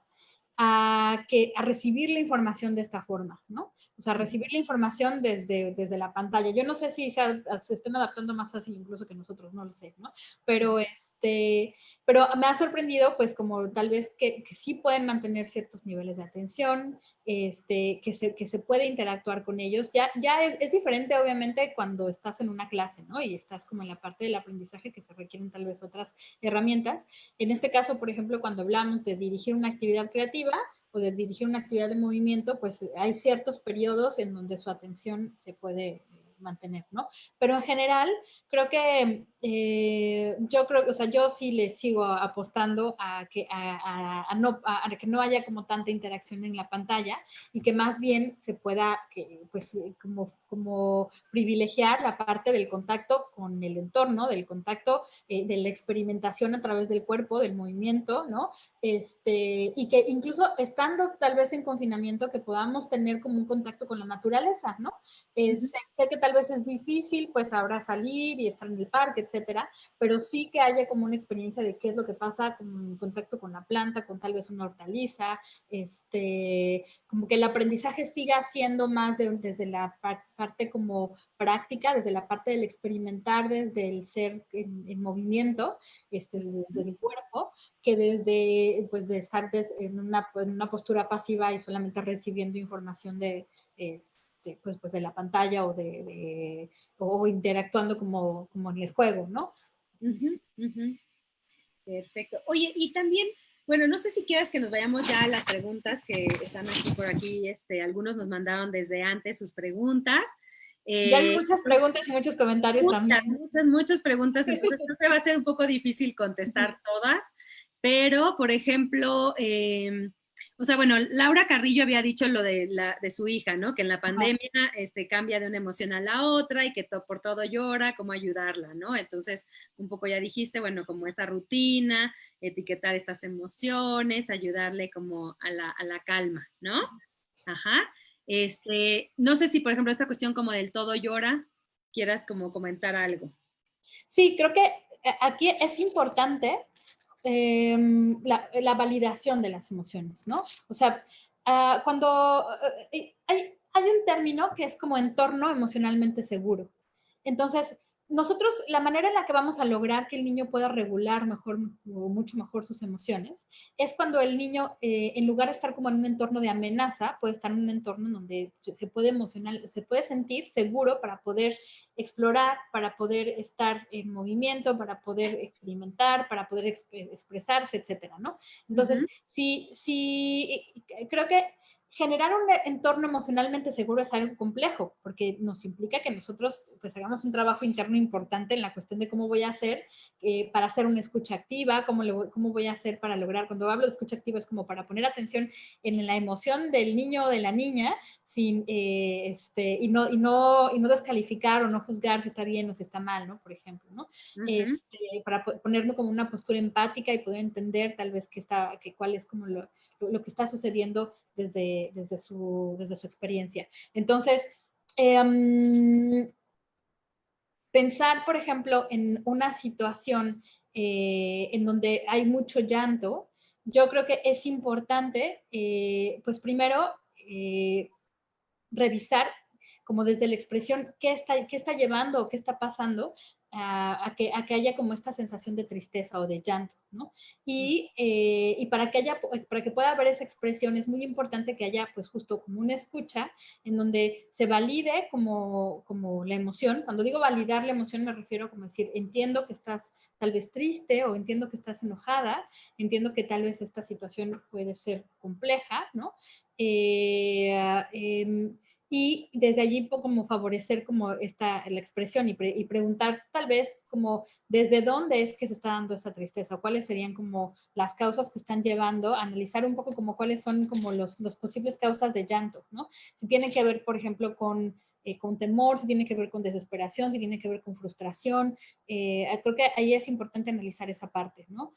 a recibir la información de esta forma, ¿no? O sea, recibir la información desde la pantalla. Yo no sé si se estén adaptando más fácil incluso que nosotros, no lo sé, ¿no? Pero, pero me ha sorprendido, pues, como tal vez que sí pueden mantener ciertos niveles de atención, que se puede interactuar con ellos. Ya es diferente, obviamente, cuando estás en una clase, ¿no? Y estás como en la parte del aprendizaje que se requieren tal vez otras herramientas. En este caso, por ejemplo, cuando hablamos de dirigir una actividad creativa o de dirigir una actividad de movimiento, pues hay ciertos periodos en donde su atención se puede mantener, ¿no? Pero en general, creo que o sea, yo sí le sigo apostando a que no haya como tanta interacción en la pantalla y que más bien se pueda, pues, como privilegiar la parte del contacto con el entorno, del contacto, de la experimentación a través del cuerpo, del movimiento, ¿no? Y que incluso estando tal vez en confinamiento, que podamos tener como un contacto con la naturaleza, ¿no? Sé que tal vez es difícil, pues ahora salir y estar en el parque, etcétera, pero sí que haya como una experiencia de qué es lo que pasa en contacto con la planta, con tal vez una hortaliza, como que el aprendizaje siga siendo más desde la parte como práctica, desde la parte del experimentar, desde el ser en movimiento, desde el cuerpo, que desde pues, de estar en una postura pasiva y solamente recibiendo información de pues de la pantalla o interactuando como en el juego, ¿no? Perfecto. Oye, y también, bueno, no sé si quieras que nos vayamos ya a las preguntas que están aquí por aquí. Algunos nos mandaron desde antes sus preguntas. Ya hay muchas preguntas y muchos comentarios también. Muchas preguntas, entonces creo que va a ser un poco difícil contestar todas, pero, por ejemplo, o sea, bueno, Laura Carrillo había dicho lo de su hija, ¿no? Que en la pandemia cambia de una emoción a la otra y que por todo llora, cómo ayudarla, ¿no? Entonces, un poco ya dijiste, bueno, como esta rutina, etiquetar estas emociones, ayudarle como a la calma, ¿no? Ajá. No sé si, por ejemplo, esta cuestión como del todo llora, quieras como comentar algo. Sí, creo que aquí es importante la validación de las emociones, ¿no? O sea, cuando hay un término que es como entorno emocionalmente seguro. Entonces, nosotros, la manera en la que vamos a lograr que el niño pueda regular mejor o mucho mejor sus emociones es cuando el niño, en lugar de estar como en un entorno de amenaza, puede estar en un entorno donde se puede sentir seguro para poder explorar, para poder estar en movimiento, para poder experimentar, para poder expresarse, etcétera, ¿no? Entonces, sí, creo que generar un entorno emocionalmente seguro es algo complejo, porque nos implica que nosotros pues hagamos un trabajo interno importante en la cuestión de cómo voy a hacer para hacer una escucha activa, cómo voy a hacer para lograr, cuando hablo de escucha activa es como para poner atención en la emoción del niño o de la niña sin, y no descalificar o no juzgar si está bien o si está mal, ¿no? Por ejemplo, ¿no? Para ponerlo como una postura empática y poder entender tal vez cuál es como lo que está sucediendo desde su experiencia. Entonces, pensar, por ejemplo, en una situación en donde hay mucho llanto, yo creo que es importante, pues primero, revisar como desde la expresión qué está llevando o qué está pasando a que haya como esta sensación de tristeza o de llanto, ¿no? Y para que pueda haber esa expresión es muy importante que haya pues justo como una escucha en donde se valide como la emoción. Cuando digo validar la emoción me refiero como decir, entiendo que estás tal vez triste o entiendo que estás enojada, entiendo que tal vez esta situación puede ser compleja, ¿no? Y desde allí como favorecer como la expresión y preguntar tal vez como desde dónde es que se está dando esa tristeza o cuáles serían como las causas que están llevando, analizar un poco como cuáles son como los posibles causas de llanto, ¿no? Si tiene que ver, por ejemplo, con temor, si tiene que ver con desesperación, si tiene que ver con frustración. Creo que ahí es importante analizar esa parte, ¿no?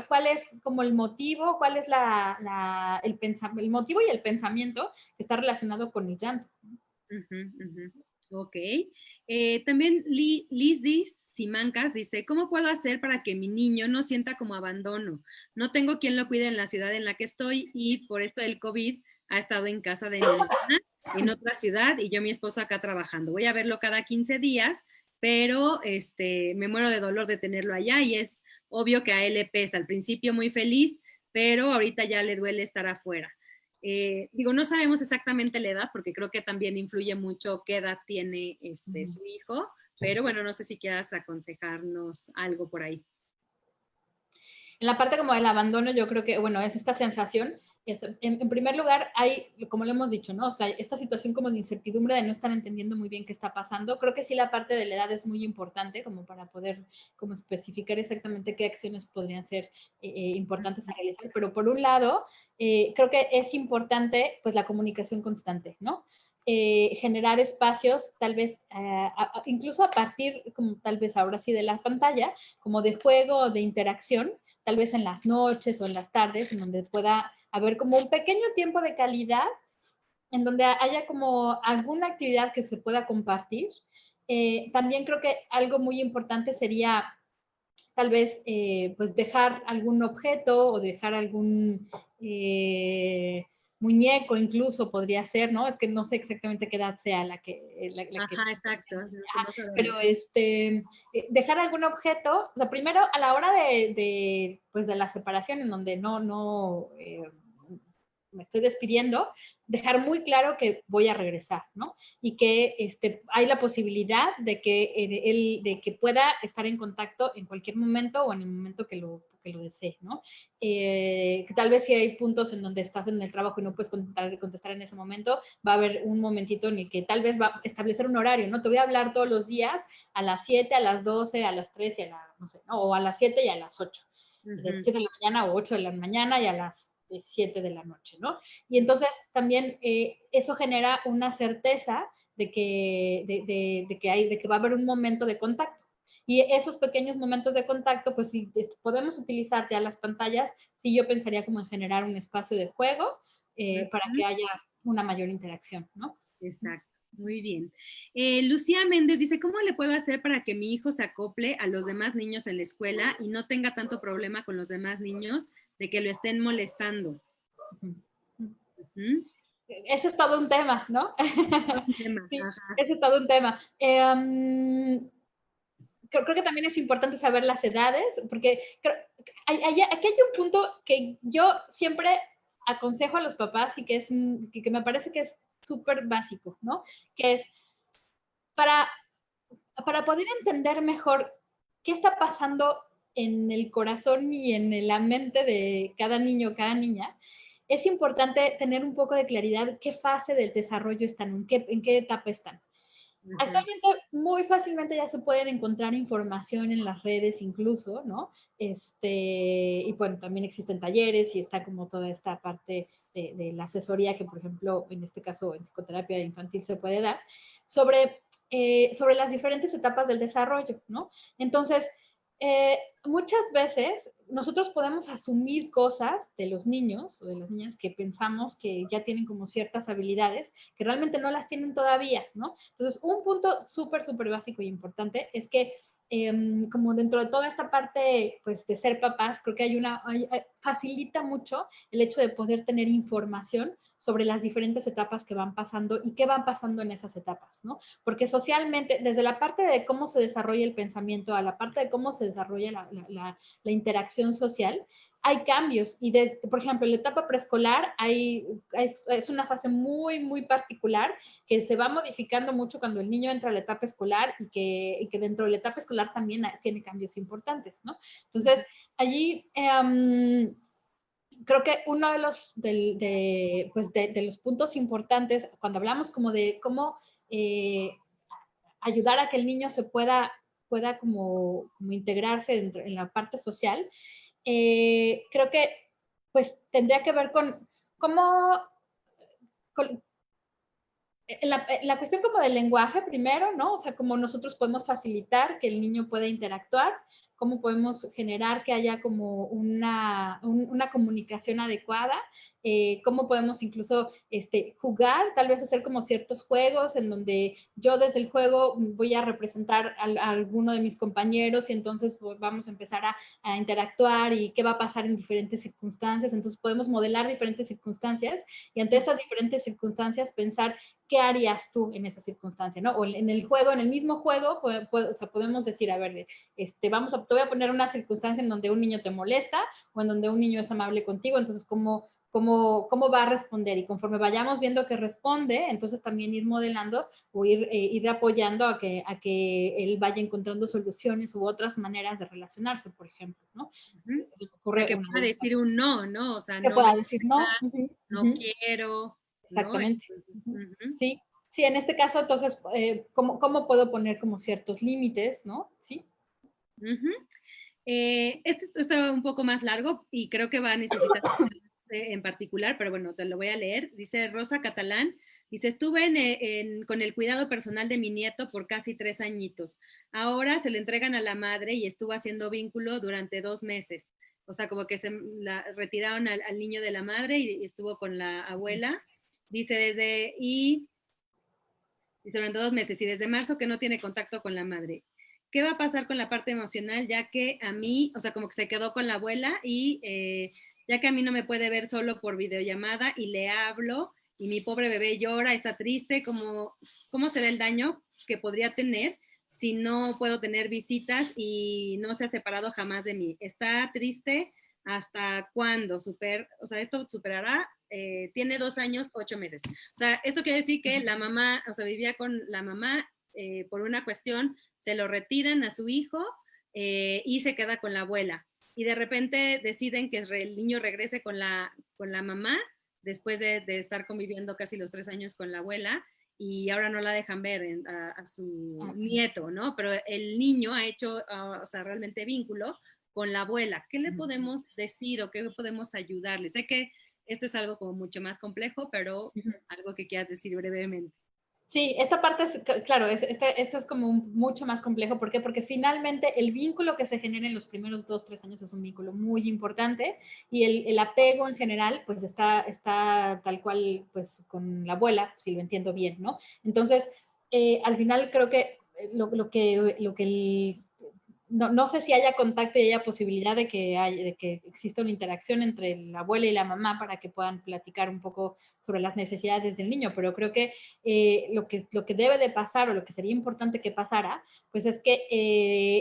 ¿Cuál es como el motivo, cuál es el motivo y el pensamiento que está relacionado con el llanto? Ok. También Liz Simancas dice, ¿cómo puedo hacer para que mi niño no sienta como abandono? No tengo quien lo cuide en la ciudad en la que estoy y por esto del COVID ha estado en casa de mi hermana en otra ciudad y yo mi esposo acá trabajando. Voy a verlo cada 15 días, pero me muero de dolor de tenerlo allá y es obvio que a él le pesa. Al principio muy feliz, pero ahorita ya le duele estar afuera. No sabemos exactamente la edad, porque creo que también influye mucho qué edad tiene su hijo, pero bueno, no sé si quieras aconsejarnos algo por ahí. En la parte como del abandono, yo creo que, bueno, es esta sensación. En primer lugar, hay, como lo hemos dicho, ¿no? O sea, esta situación como de incertidumbre, de no estar entendiendo muy bien qué está pasando. Creo que sí la parte de la edad es muy importante como para poder como especificar exactamente qué acciones podrían ser importantes a realizar. Pero por un lado, creo que es importante pues la comunicación constante, ¿no? Generar espacios, tal vez, incluso a partir, como tal vez ahora sí de la pantalla, como de juego o de interacción, tal vez en las noches o en las tardes, en donde pueda haber como un pequeño tiempo de calidad, en donde haya como alguna actividad que se pueda compartir. También creo que algo muy importante sería tal vez pues dejar algún objeto o dejar algún muñeco incluso podría ser, ¿no? Es que no sé exactamente qué edad sea la que... Ajá, exacto. Ajá, pero dejar algún objeto, o sea, primero a la hora pues de la separación en donde no me estoy despidiendo, dejar muy claro que voy a regresar, ¿no? Y que hay la posibilidad de que pueda estar en contacto en cualquier momento o en el momento que lo desee, ¿no? Que tal vez si hay puntos en donde estás en el trabajo y no puedes contestar en ese momento, va a haber un momentito en el que tal vez va a establecer un horario, ¿no? Te voy a hablar todos los días a las 7, a las 12, a las 3 y a no sé, ¿no? O a las 7 y a las 8. De 7 de la mañana o 8 de la mañana y a las 7 de la noche, ¿no? Y entonces también eso genera una certeza de que va a haber un momento de contacto. Y esos pequeños momentos de contacto, pues si podemos utilizar ya las pantallas, sí yo pensaría como en generar un espacio de juego para que haya una mayor interacción, ¿no? Exacto. Muy bien. Lucía Méndez dice, ¿cómo le puedo hacer para que mi hijo se acople a los demás niños en la escuela y no tenga tanto problema con los demás niños de que lo estén molestando? Ese es todo un tema, ¿no? Sí, ese es todo un tema. Creo que también es importante saber las edades, porque aquí hay un punto que yo siempre aconsejo a los papás y que me parece que es súper básico, ¿no? Que es para poder entender mejor qué está pasando en el corazón y en la mente de cada niño o cada niña, es importante tener un poco de claridad qué fase del desarrollo están, en qué etapa están. Actualmente muy fácilmente ya se pueden encontrar información en las redes incluso, ¿no? Y bueno, también existen talleres y está como toda esta parte de la asesoría que, por ejemplo, en este caso en psicoterapia infantil se puede dar, sobre las diferentes etapas del desarrollo, ¿no? Entonces, muchas veces nosotros podemos asumir cosas de los niños o de las niñas que pensamos que ya tienen como ciertas habilidades que realmente no las tienen todavía, ¿no? Entonces, un punto súper básico y importante es que como dentro de toda esta parte pues de ser papás, creo que facilita mucho el hecho de poder tener información sobre las diferentes etapas que van pasando y qué van pasando en esas etapas, ¿no? Porque socialmente, desde la parte de cómo se desarrolla el pensamiento a la parte de cómo se desarrolla la interacción social, hay cambios y, por ejemplo, en la etapa preescolar es una fase muy particular que se va modificando mucho cuando el niño entra a la etapa escolar y que dentro de la etapa escolar también tiene cambios importantes, ¿no? Entonces, allí creo que uno de los puntos importantes cuando hablamos como de cómo ayudar a que el niño se pueda como integrarse en la parte social, creo que pues tendría que ver con cómo, la cuestión como del lenguaje primero, ¿no? O sea, cómo nosotros podemos facilitar que el niño pueda interactuar, cómo podemos generar que haya como una comunicación adecuada, cómo podemos incluso jugar, tal vez hacer como ciertos juegos en donde yo desde el juego voy a representar a alguno de mis compañeros y entonces pues, vamos a empezar a interactuar y qué va a pasar en diferentes circunstancias. Entonces podemos modelar diferentes circunstancias y ante estas diferentes circunstancias pensar qué harías tú en esa circunstancia, ¿no? O en el juego, en el mismo juego, o sea, podemos decir, a ver, te voy a poner una circunstancia en donde un niño te molesta o en donde un niño es amable contigo, entonces, ¿cómo va a responder? Y conforme vayamos viendo que responde, entonces también ir modelando o ir apoyando a que él vaya encontrando soluciones u otras maneras de relacionarse, por ejemplo, ¿no? Que pueda decir un no, ¿no? O sea, que no pueda decir no. No quiero. Exactamente. ¿No? Entonces, Sí, sí, en este caso, entonces, ¿cómo puedo poner como ciertos límites, no? Sí. Este está un poco más largo y creo que va a necesitar en particular, pero bueno, te lo voy a leer. Dice Rosa Catalán, dice, estuve con el cuidado personal de mi nieto por casi 3 añitos. Ahora se lo entregan a la madre y estuvo haciendo vínculo durante 2 meses. O sea, como que retiraron al niño de la madre y estuvo con la abuela. Dice, durante 2 meses y desde marzo que no tiene contacto con la madre. ¿Qué va a pasar con la parte emocional? Ya que a mí, o sea, como que se quedó con la abuela y ya que a mí no me puede ver solo por videollamada y le hablo y mi pobre bebé llora, está triste, ¿cómo será el daño que podría tener si no puedo tener visitas y no se ha separado jamás de mí? ¿Está triste? ¿Hasta cuándo? O sea, esto superará, tiene 2 años, 8 meses. O sea, esto quiere decir que la mamá, o sea, vivía con la mamá por una cuestión, se lo retiran a su hijo y se queda con la abuela. Y de repente deciden que el niño regrese con la mamá después de estar conviviendo casi los 3 años con la abuela y ahora no la dejan ver a su nieto, ¿no? Pero el niño ha hecho, o sea, realmente vínculo con la abuela. ¿Qué le podemos decir o qué podemos ayudarle? Sé que esto es algo como mucho más complejo, pero algo que quieras decir brevemente. Sí, esta parte es, claro, esto es como mucho más complejo. ¿Por qué? Porque finalmente el vínculo que se genera en los primeros 2, 3 años es un vínculo muy importante y el apego en general, pues está tal cual, pues con la abuela, si lo entiendo bien, ¿no? Entonces, al final creo que lo que no sé si haya contacto y haya posibilidad de que exista una interacción entre la abuela y la mamá para que puedan platicar un poco sobre las necesidades del niño, pero creo que lo que debe de pasar o lo que sería importante que pasara, pues es que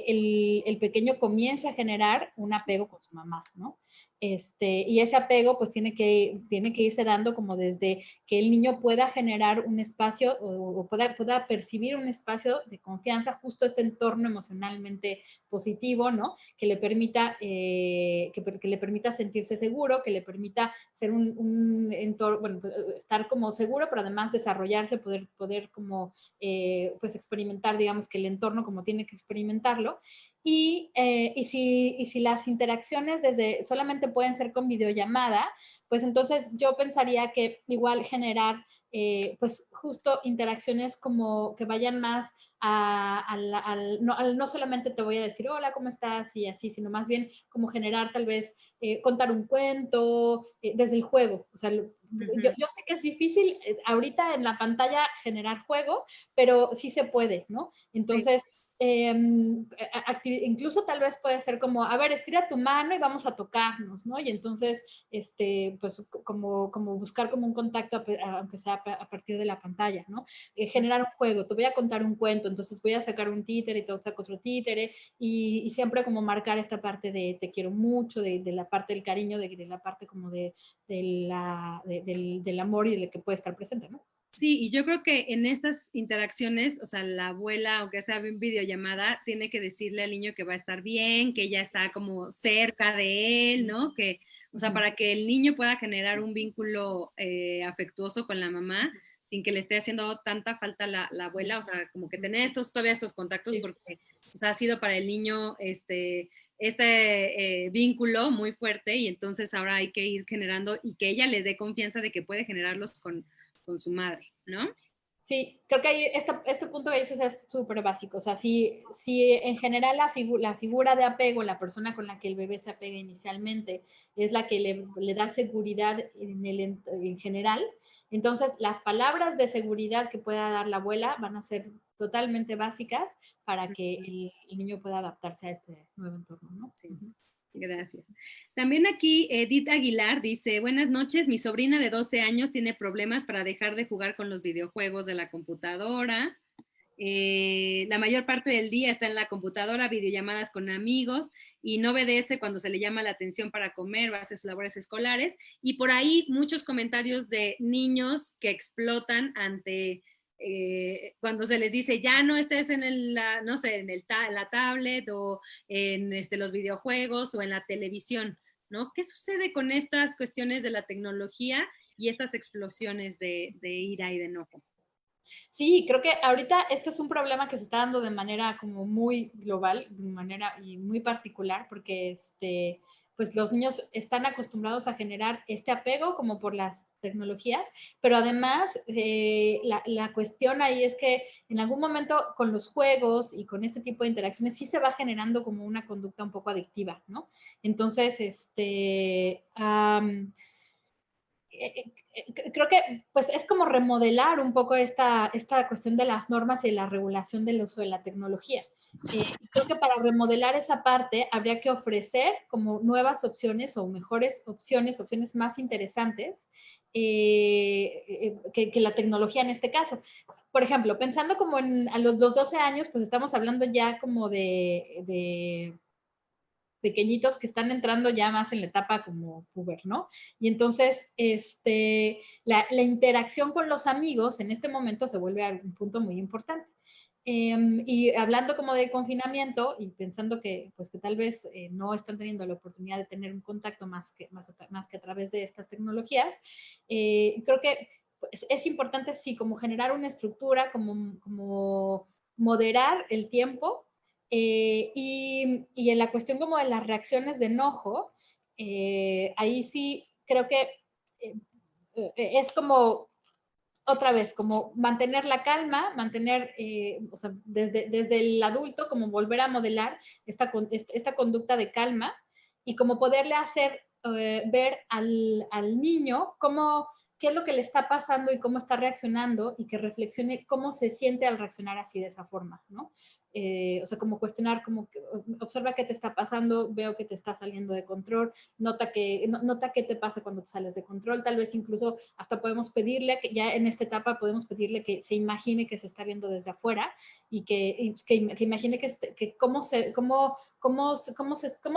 el pequeño comience a generar un apego con su mamá, ¿no? Y ese apego pues tiene que irse dando como desde que el niño pueda generar un espacio o pueda percibir un espacio de confianza, justo este entorno emocionalmente positivo, ¿no? Que le permita, que le permita sentirse seguro, que le permita ser un entorno, bueno, estar como seguro, pero además desarrollarse, poder como, pues experimentar, digamos, que el entorno como tiene que experimentarlo. Y si las interacciones desde solamente pueden ser con videollamada, pues entonces yo pensaría que igual generar pues justo interacciones como que vayan más no solamente te voy a decir hola, ¿cómo estás? Y así, sino más bien como generar tal vez, contar un cuento desde el juego. O sea, yo sé que es difícil ahorita en la pantalla generar juego, pero sí se puede, ¿no? Entonces, Sí. Incluso tal vez puede ser como, a ver, estira tu mano y vamos a tocarnos, ¿no? Y entonces, pues como buscar como un contacto, aunque sea a partir de la pantalla, ¿no? Generar un juego, te voy a contar un cuento, entonces voy a sacar un títere y te saco otro títere y siempre como marcar esta parte de te quiero mucho, de la parte del cariño, de la parte como del amor y de que puede estar presente, ¿no? Sí, y yo creo que en estas interacciones, o sea, la abuela, aunque sea en videollamada, tiene que decirle al niño que va a estar bien, que ella está como cerca de él, ¿no? Que, o sea, para que el niño pueda generar un vínculo afectuoso con la mamá, sin que le esté haciendo tanta falta la abuela, o sea, como que tener todavía estos contactos, porque o sea, ha sido para el niño vínculo muy fuerte y entonces ahora hay que ir generando y que ella le dé confianza de que puede generarlos con su madre, ¿no? Sí, creo que ahí este punto que dices es súper básico. O sea, si en general la figura de apego, la persona con la que el bebé se apega inicialmente, es la que le da seguridad en general, entonces las palabras de seguridad que pueda dar la abuela van a ser totalmente básicas para que el niño pueda adaptarse a este nuevo entorno, ¿no? Sí. Gracias. También aquí Edith Aguilar dice, buenas noches, mi sobrina de 12 años tiene problemas para dejar de jugar con los videojuegos de la computadora. La mayor parte del día está en la computadora, videollamadas con amigos y no obedece cuando se le llama la atención para comer o hacer sus labores escolares. Y por ahí muchos comentarios de niños que explotan ante cuando se les dice ya no estés no sé, la tablet o en los videojuegos o en la televisión, ¿no? ¿Qué sucede con estas cuestiones de la tecnología y estas explosiones de ira y de enojo? Sí, creo que ahorita este es un problema que se está dando de manera como muy global, de manera y muy particular, porque pues los niños están acostumbrados a generar este apego como por las tecnologías, pero además la cuestión ahí es que en algún momento con los juegos y con este tipo de interacciones sí se va generando como una conducta un poco adictiva, ¿no? Entonces, creo que pues es como remodelar un poco esta cuestión de las normas y la regulación del uso de la tecnología. Creo que para remodelar esa parte habría que ofrecer como nuevas opciones o mejores opciones, opciones más interesantes que la tecnología en este caso. Por ejemplo, pensando como a los 12 años, pues estamos hablando ya como de pequeñitos que están entrando ya más en la etapa como puber, ¿no? Y entonces, la interacción con los amigos en este momento se vuelve un punto muy importante. Y hablando como de confinamiento y pensando que, pues, que tal vez no están teniendo la oportunidad de tener un contacto más que a través de estas tecnologías, creo que pues, es importante, sí, como generar una estructura, como moderar el tiempo y en la cuestión como de las reacciones de enojo, ahí sí creo que es como otra vez, como mantener la calma, mantener, o sea, desde el adulto, como volver a modelar esta conducta de calma y como poderle hacer ver al niño qué es lo que le está pasando y cómo está reaccionando y que reflexione cómo se siente al reaccionar así de esa forma, ¿no? O sea, como cuestionar, como que, observa qué te está pasando, veo que te está saliendo de control, nota qué te pasa cuando te sales de control, tal vez incluso hasta podemos pedirle, que ya en esta etapa podemos pedirle que se imagine que se está viendo desde afuera y que imagine que cómo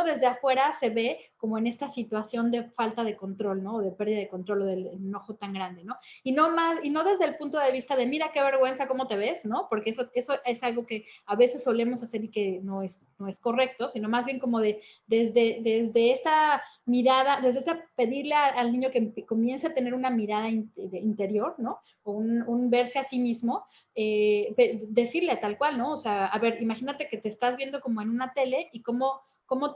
desde afuera se ve como en esta situación de falta de control, ¿no? O de pérdida de control o del enojo tan grande, ¿no? Y no desde el punto de vista de mira qué vergüenza cómo te ves, ¿no? Porque eso es algo que a veces solemos hacer y que no es correcto, sino más bien como desde esta mirada, desde esa pedirle al niño que comience a tener una mirada interior, ¿no? O un verse a sí mismo, decirle tal cual, ¿no? O sea, a ver, imagínate que te estás viendo como en una tele y cómo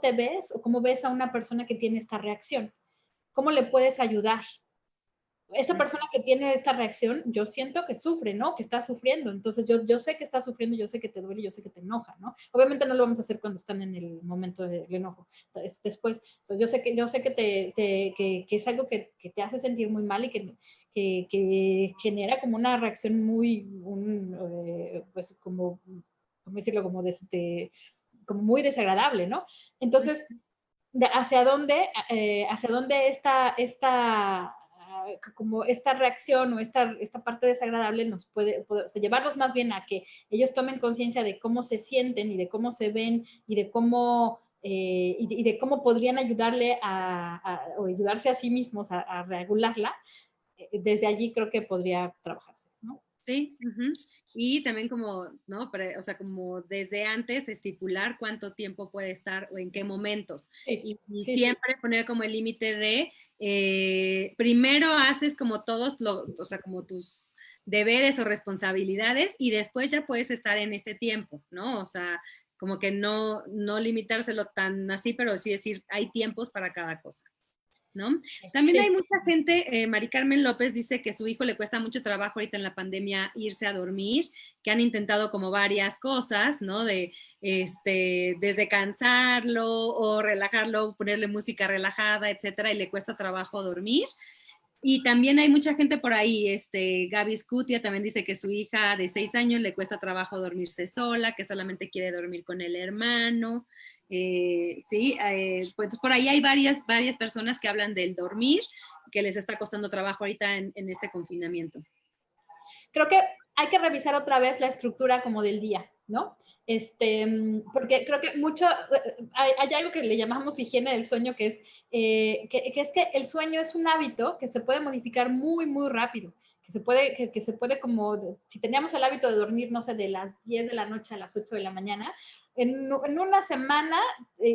te ves o cómo ves a una persona que tiene esta reacción. ¿Cómo le puedes ayudar? Esa persona que tiene esta reacción, yo siento que sufre, ¿no? Que está sufriendo. Entonces, yo sé que está sufriendo, yo sé que te duele, yo sé que te enoja, ¿no? Obviamente no lo vamos a hacer cuando están en el momento del enojo. Después, o sea, yo sé que es algo que te hace sentir muy mal y que genera como una reacción pues como, ¿cómo decirlo? Como muy desagradable, ¿no? Entonces, hacia dónde como esta reacción o esta parte desagradable nos puede o sea, llevarlos más bien a que ellos tomen conciencia de cómo se sienten y de cómo se ven y de cómo podrían ayudarle o ayudarse a sí mismos a regularla. Desde allí creo que podría trabajarse, ¿no? Sí, y también como, ¿no? O sea, como desde antes estipular cuánto tiempo puede estar o en qué momentos. Sí, Y sí, siempre poner como el límite de, primero haces como o sea, como tus deberes o responsabilidades y después ya puedes estar en este tiempo, ¿no? O sea, como que no limitárselo tan así, pero sí decir, hay tiempos para cada cosa. ¿No? También hay sí. mucha gente, Mari Carmen López dice que a su hijo le cuesta mucho trabajo ahorita en la pandemia irse a dormir, que han intentado como varias cosas, ¿no? Desde cansarlo o relajarlo, ponerle música relajada, etcétera, y le cuesta trabajo dormir. Y también hay mucha gente por ahí, Gaby Scutia también dice que su hija de 6 años le cuesta trabajo dormirse sola, que solamente quiere dormir con el hermano. Sí, pues por ahí hay varias personas que hablan del dormir, que les está costando trabajo ahorita en este confinamiento. Creo que hay que revisar otra vez la estructura como del día, ¿no? Porque creo que hay algo que le llamamos higiene del sueño, que es que el sueño es un hábito que se puede modificar muy, muy rápido, que se puede como, si teníamos el hábito de dormir, no sé, de las 10 de la noche a las 8 de la mañana, en una semana,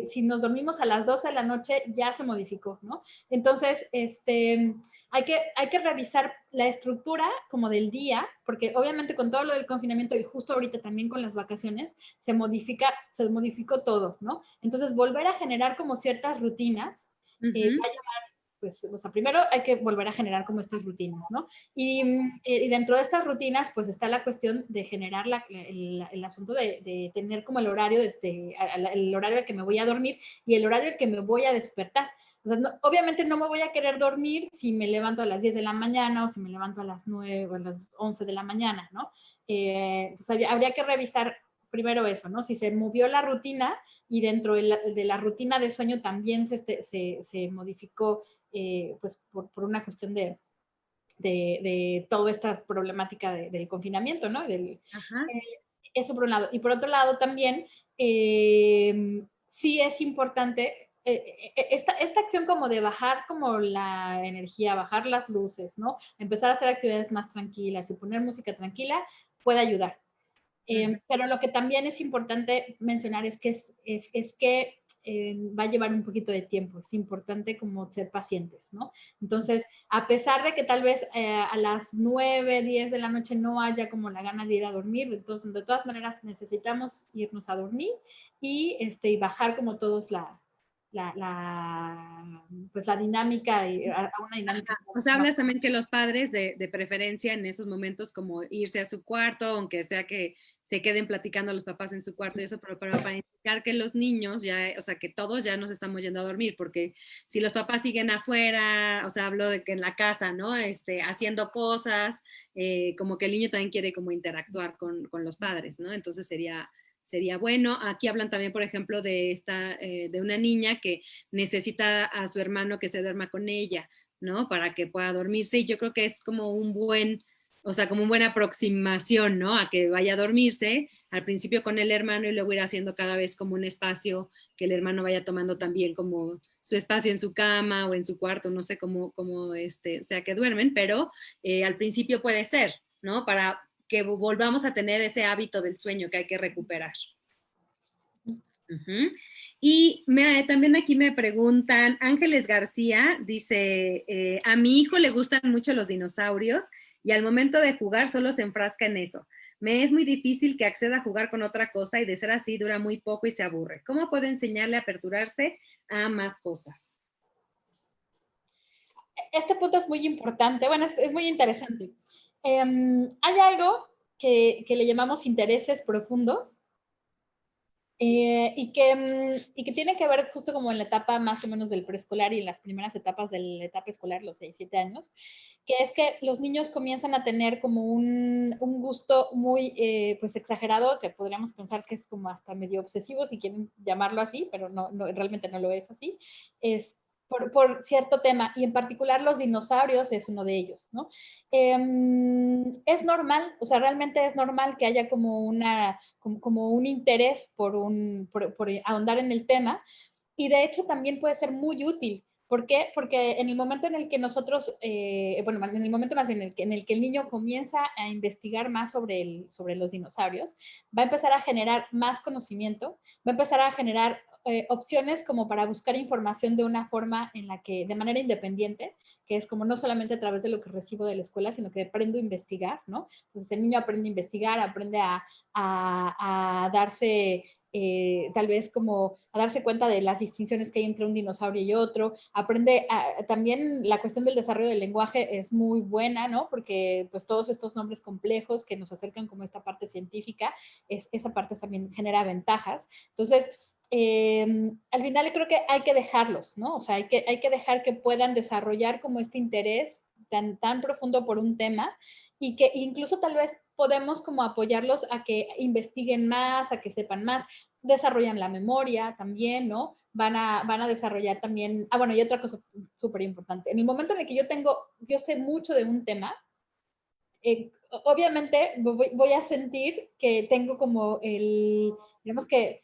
si nos dormimos a las 12 de la noche, ya se modificó, ¿no? Entonces, hay que revisar la estructura como del día, porque obviamente con todo lo del confinamiento y justo ahorita también con las vacaciones, se modificó todo, ¿no? Entonces, volver a generar como ciertas rutinas, va a llevar, pues, o sea, primero hay que volver a generar como estas rutinas, ¿no? Y dentro de estas rutinas, pues está la cuestión de generar el asunto de tener como el horario, el horario que me voy a dormir y el horario que me voy a despertar. O sea, obviamente no me voy a querer dormir si me levanto a las 10 de la mañana o si me levanto a las 9 o a las 11 de la mañana, ¿no? Pues habría que revisar primero eso, ¿no? Si se movió la rutina y dentro de la rutina de sueño también se modificó, pues por una cuestión de toda esta problemática del confinamiento, ¿no? Eso por un lado. Y por otro lado también, sí es importante esta acción como de bajar como la energía, bajar las luces, ¿no? Empezar a hacer actividades más tranquilas y poner música tranquila puede ayudar. Pero lo que también es importante mencionar es que, va a llevar un poquito de tiempo. Es importante como ser pacientes, ¿no? Entonces, a pesar de que tal vez a las 9, 10 de la noche no haya como la gana de ir a dormir, entonces de todas maneras necesitamos irnos a dormir y bajar como todos pues la dinámica, a una dinámica. O sea, hablas también que los padres de preferencia en esos momentos como irse a su cuarto, aunque sea que se queden platicando los papás en su cuarto y eso, pero para indicar que los niños ya, o sea, que todos ya nos estamos yendo a dormir, porque si los papás siguen afuera, o sea, hablo de que en la casa, ¿no? Haciendo cosas, como que el niño también quiere como interactuar con los padres, ¿no? Entonces sería bueno. Aquí hablan también, por ejemplo, de una niña que necesita a su hermano que se duerma con ella, ¿no? Para que pueda dormirse. Y yo creo que es como o sea, como una buena aproximación, ¿no? A que vaya a dormirse al principio con el hermano y luego ir haciendo cada vez como un espacio que el hermano vaya tomando también como su espacio en su cama o en su cuarto, no sé cómo sea que duermen, pero al principio puede ser, ¿no? Para que volvamos a tener ese hábito del sueño que hay que recuperar. Uh-huh. Y también aquí me preguntan, Ángeles García dice, a mi hijo le gustan mucho los dinosaurios y al momento de jugar solo se enfrasca en eso. Me es muy difícil que acceda a jugar con otra cosa y de ser así dura muy poco y se aburre. ¿Cómo puedo enseñarle a aperturarse a más cosas? Este punto es muy importante, bueno, es muy interesante. Hay algo que le llamamos intereses profundos y que tiene que ver justo como en la etapa más o menos del preescolar y en las primeras etapas de la etapa escolar, los 6, 7 años, que es que los niños comienzan a tener como un gusto muy pues exagerado, que podríamos pensar que es como hasta medio obsesivo, si quieren llamarlo así, pero no, realmente no lo es así. Por cierto tema, y en particular los dinosaurios es uno de ellos, ¿no? Es normal, o sea, realmente es normal que haya como un interés por ahondar en el tema, y de hecho también puede ser muy útil. ¿Por qué? Porque en el momento en el que nosotros, bueno, en el momento más en el que el niño comienza a investigar más sobre los dinosaurios, va a empezar a generar más conocimiento, va a empezar a generar opciones como para buscar información de una forma en la que, de manera independiente, que es como no solamente a través de lo que recibo de la escuela, sino que aprendo a investigar, ¿no? Entonces el niño aprende a investigar, aprende a darse tal vez como a darse cuenta de las distinciones que hay entre un dinosaurio y otro, aprende también la cuestión del desarrollo del lenguaje es muy buena, ¿no? Porque pues todos estos nombres complejos que nos acercan como esta parte científica, esa parte también genera ventajas. Entonces, al final creo que hay que dejarlos, ¿no? O sea, hay que dejar que puedan desarrollar como este interés tan profundo por un tema y que incluso tal vez podemos como apoyarlos a que investiguen más, a que sepan más, desarrollan la memoria también, ¿no? Van a desarrollar también, bueno, y otra cosa súper importante, en el momento en el que yo sé mucho de un tema, obviamente voy a sentir que tengo como digamos que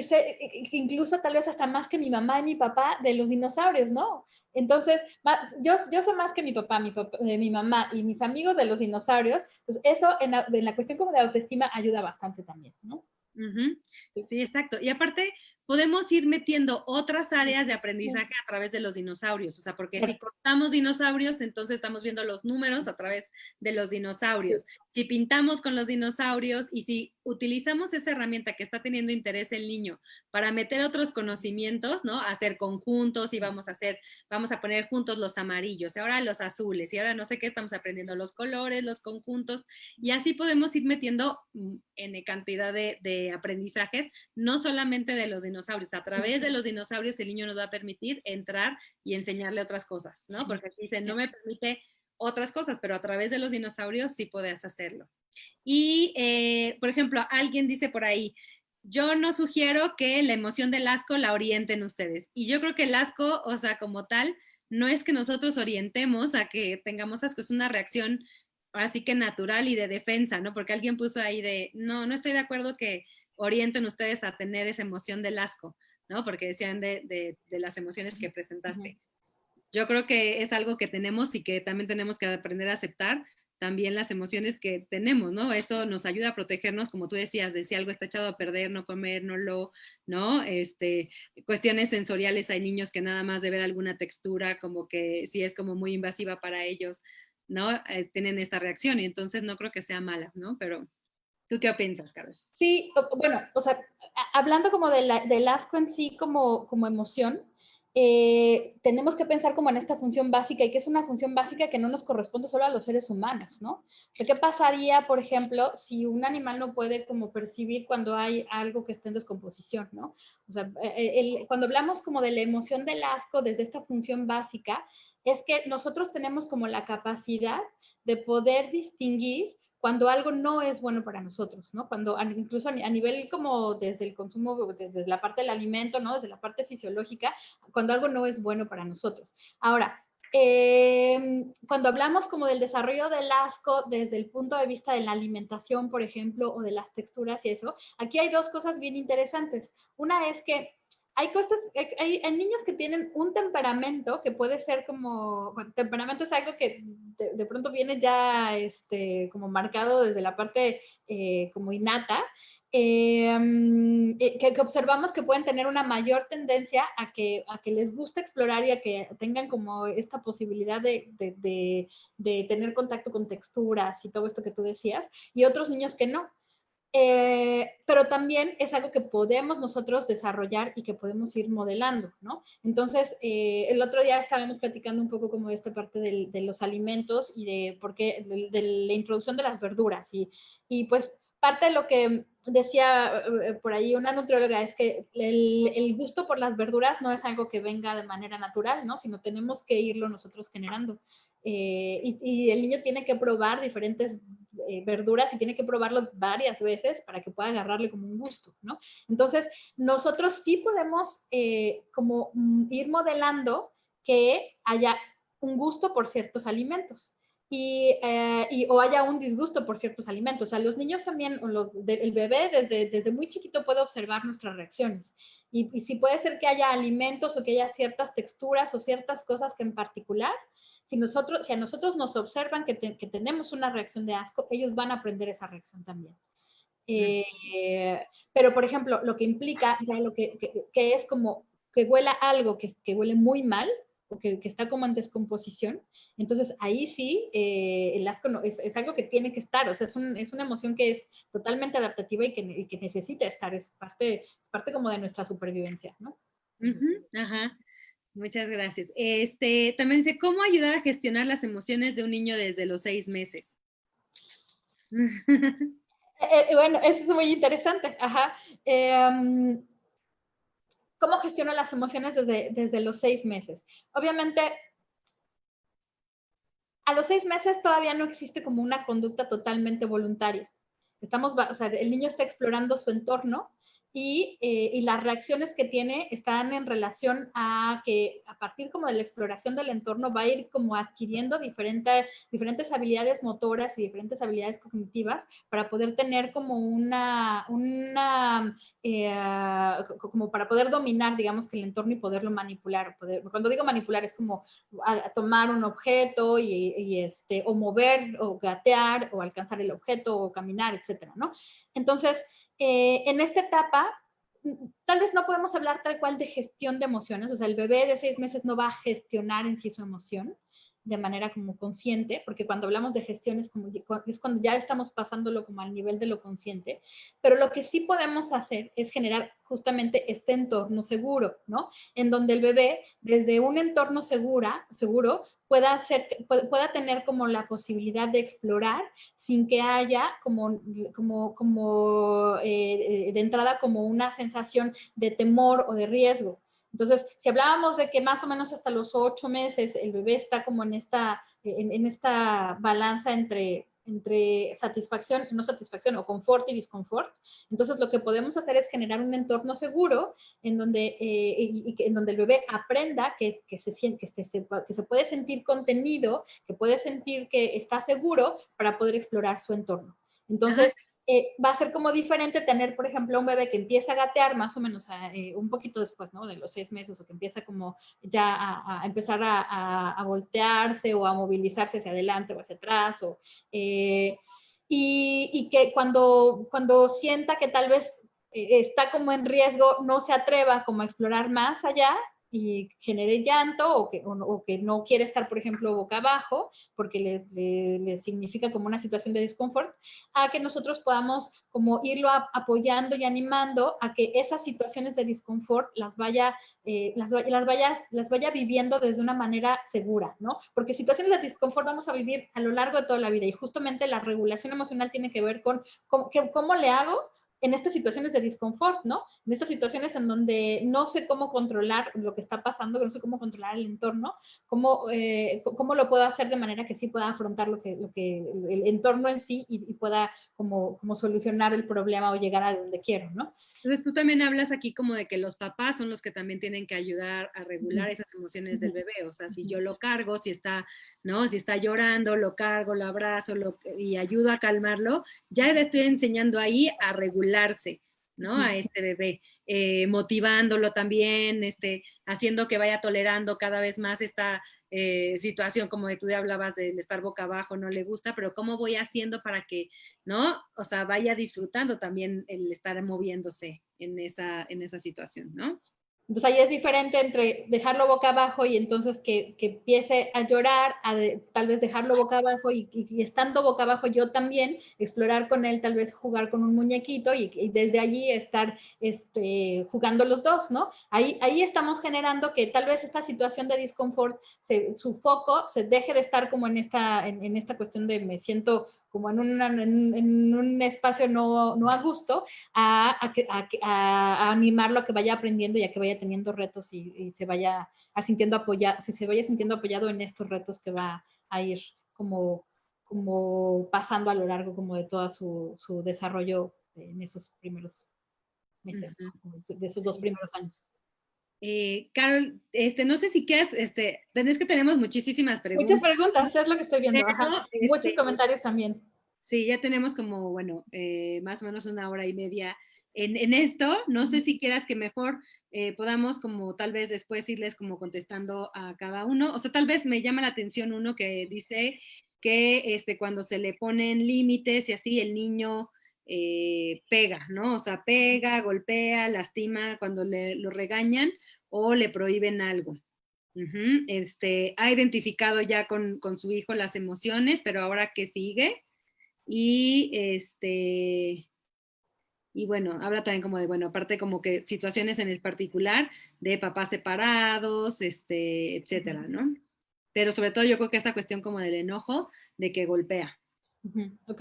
sé, que incluso tal vez hasta más que mi mamá y mi papá de los dinosaurios, ¿no? Entonces, yo sé más que mi papá, mi mamá y mis amigos de los dinosaurios, pues eso en la cuestión como de autoestima ayuda bastante también, ¿no? Uh-huh. Sí, exacto. Y aparte, podemos ir metiendo otras áreas de aprendizaje a través de los dinosaurios, o sea, porque si contamos dinosaurios, entonces estamos viendo los números a través de los dinosaurios. Si pintamos con los dinosaurios y si utilizamos esa herramienta que está teniendo interés el niño para meter otros conocimientos, ¿no? Hacer conjuntos y vamos a poner juntos los amarillos, y ahora los azules, y ahora no sé qué, estamos aprendiendo los colores, los conjuntos, y así podemos ir metiendo N cantidad de aprendizajes, no solamente de los dinosaurios. A través de los dinosaurios el niño nos va a permitir entrar y enseñarle otras cosas, ¿no? Porque aquí dicen, no me permite otras cosas, pero a través de los dinosaurios sí podías hacerlo. Y, por ejemplo, alguien dice por ahí, yo no sugiero que la emoción del asco la orienten ustedes. Y yo creo que el asco, o sea, como tal, no es que nosotros orientemos a que tengamos asco, es una reacción así que natural y de defensa, ¿no? Porque alguien puso ahí de, no, no estoy de acuerdo que orienten ustedes a tener esa emoción del asco, ¿no? Porque decían de las emociones que presentaste. Yo creo que es algo que tenemos y que también tenemos que aprender a aceptar también las emociones que tenemos, ¿no? Esto nos ayuda a protegernos, como tú decías, de si algo está echado a perder, no comer, ¿no? Cuestiones sensoriales, hay niños que nada más de ver alguna textura, como que sí es como muy invasiva para ellos, ¿no? Tienen esta reacción y entonces no creo que sea mala, ¿no? Pero, ¿tú qué piensas, Carol? Sí, bueno, o sea, hablando como del asco en sí como emoción, tenemos que pensar como en esta función básica y que es una función básica que no nos corresponde solo a los seres humanos, ¿no? O sea, ¿qué pasaría, por ejemplo, si un animal no puede como percibir cuando hay algo que está en descomposición, ¿no? O sea, cuando hablamos como de la emoción del asco desde esta función básica, es que nosotros tenemos como la capacidad de poder distinguir cuando algo no es bueno para nosotros, ¿no? Cuando incluso a nivel como desde el consumo, desde la parte del alimento, ¿no? Desde la parte fisiológica, cuando algo no es bueno para nosotros. Ahora, cuando hablamos como del desarrollo del asco desde el punto de vista de la alimentación, por ejemplo, o de las texturas y eso, aquí hay dos cosas bien interesantes. Una es que hay cosas, hay niños que tienen un temperamento que puede ser como, bueno, temperamento es algo que de pronto viene ya como marcado desde la parte como innata, que observamos que pueden tener una mayor tendencia a que les guste explorar y a que tengan como esta posibilidad de tener contacto con texturas y todo esto que tú decías, y otros niños que no. Pero también es algo que podemos nosotros desarrollar y que podemos ir modelando, ¿no? Entonces, el otro día estábamos platicando un poco como de esta parte de los alimentos y de por qué, de la introducción de las verduras y pues parte de lo que decía por ahí una nutrióloga es que el gusto por las verduras no es algo que venga de manera natural, ¿no? Sino tenemos que irlo nosotros generando. Y el niño tiene que probar diferentes verduras y tiene que probarlo varias veces para que pueda agarrarle como un gusto, ¿no? Entonces, nosotros sí podemos como ir modelando que haya un gusto por ciertos alimentos. O haya un disgusto por ciertos alimentos. O sea, los niños también, el bebé desde muy chiquito puede observar nuestras reacciones. Y sí puede ser que haya alimentos o que haya ciertas texturas o ciertas cosas que en particular si a nosotros nos observan que tenemos una reacción de asco, ellos van a aprender esa reacción también. Pero, por ejemplo, lo que implica ya lo que es como que huela algo que huele muy mal o que está como en descomposición, entonces ahí sí el asco es algo que tiene que estar, o sea, es una emoción que es totalmente adaptativa y que necesita estar, es parte como de nuestra supervivencia, ¿no? Ajá. Muchas gracias. También sé cómo ayudar a gestionar las emociones de un niño desde los 6 meses. Bueno, eso es muy interesante. Ajá. ¿Cómo gestiono las emociones desde los 6 meses? Obviamente, a los 6 meses todavía no existe como una conducta totalmente voluntaria. O sea, el niño está explorando su entorno y las reacciones que tiene están en relación a que a partir como de la exploración del entorno va a ir como adquiriendo diferentes habilidades motoras y diferentes habilidades cognitivas para poder tener como como para poder dominar, digamos, que el entorno y poderlo manipular. Cuando digo manipular es como a tomar un objeto o mover o gatear o alcanzar el objeto o caminar, etcétera, ¿no? Entonces, en esta etapa, tal vez no podemos hablar tal cual de gestión de emociones, o sea, el bebé de 6 meses no va a gestionar en sí su emoción de manera como consciente, porque cuando hablamos de gestión es cuando ya estamos pasándolo como al nivel de lo consciente, pero lo que sí podemos hacer es generar justamente este entorno seguro, ¿no? En donde el bebé, desde un entorno seguro pueda tener como la posibilidad de explorar sin que haya de entrada como una sensación de temor o de riesgo. Entonces, si hablábamos de que más o menos hasta los 8 meses el bebé está como en esta balanza entre satisfacción, no satisfacción, o confort y disconfort, entonces lo que podemos hacer es generar un entorno seguro en donde, en donde el bebé aprenda que se puede sentir contenido, que puede sentir que está seguro para poder explorar su entorno. Entonces, va a ser como diferente tener, por ejemplo, un bebé que empieza a gatear más o menos un poquito después, ¿no? De los 6 meses, o que empieza como ya a empezar a voltearse o a movilizarse hacia adelante o hacia atrás, y que cuando sienta que tal vez está como en riesgo, no se atreva como a explorar más allá y genere llanto, o que no quiere estar, por ejemplo, boca abajo, porque le significa como una situación de disconfort, a que nosotros podamos como irlo apoyando y animando a que esas situaciones de disconfort las vaya viviendo desde una manera segura, ¿no? Porque situaciones de disconfort vamos a vivir a lo largo de toda la vida, y justamente la regulación emocional tiene que ver con cómo le hago en estas situaciones de disconfort, ¿no? En estas situaciones en donde no sé cómo controlar lo que está pasando, no sé cómo controlar el entorno, cómo lo puedo hacer de manera que sí pueda afrontar el entorno en sí, y pueda como solucionar el problema o llegar a donde quiero, ¿no? Entonces tú también hablas aquí como de que los papás son los que también tienen que ayudar a regular esas emociones del bebé. O sea, si yo lo cargo, si está, ¿no? Si está llorando, lo cargo, lo abrazo y ayudo a calmarlo, ya le estoy enseñando ahí a regularse, ¿no? A este bebé, motivándolo también, haciendo que vaya tolerando cada vez más esta situación, como de tú hablabas de estar boca abajo, no le gusta, pero ¿cómo voy haciendo para que, ¿no? O sea, vaya disfrutando también el estar moviéndose en esa situación, ¿no? Entonces ahí es diferente entre dejarlo boca abajo y entonces que empiece a llorar, tal vez dejarlo boca abajo y estando boca abajo yo también explorar con él, tal vez jugar con un muñequito y desde allí estar jugando los dos, ¿no? Ahí estamos generando que tal vez esta situación de disconfort, su foco se deje de estar como en esta cuestión de me siento como en un espacio no a gusto, a animarlo a que vaya aprendiendo y a que vaya teniendo retos y se vaya sintiendo apoyado en estos retos que va a ir como pasando a lo largo como de todo su desarrollo en esos primeros meses, de esos 2 primeros años. Carol, no sé si quieres, es que tenemos muchísimas preguntas. Muchas preguntas, es lo que estoy viendo. Pero, Ajá. Muchos comentarios también. Sí, ya tenemos como, bueno, más o menos 1 hora y media en esto. No sé si quieras que mejor podamos como tal vez después irles como contestando a cada uno. O sea, tal vez me llama la atención uno que dice que cuando se le ponen límites y así el niño pega, ¿no? O sea, pega, golpea, lastima cuando lo regañan o le prohíben algo. Ha identificado ya con su hijo las emociones, pero ahora ¿qué sigue? Y y bueno, habla también como de, bueno, aparte como que situaciones en el particular de papás separados, etcétera, ¿no? Pero sobre todo yo creo que esta cuestión como del enojo, de que golpea. Ok.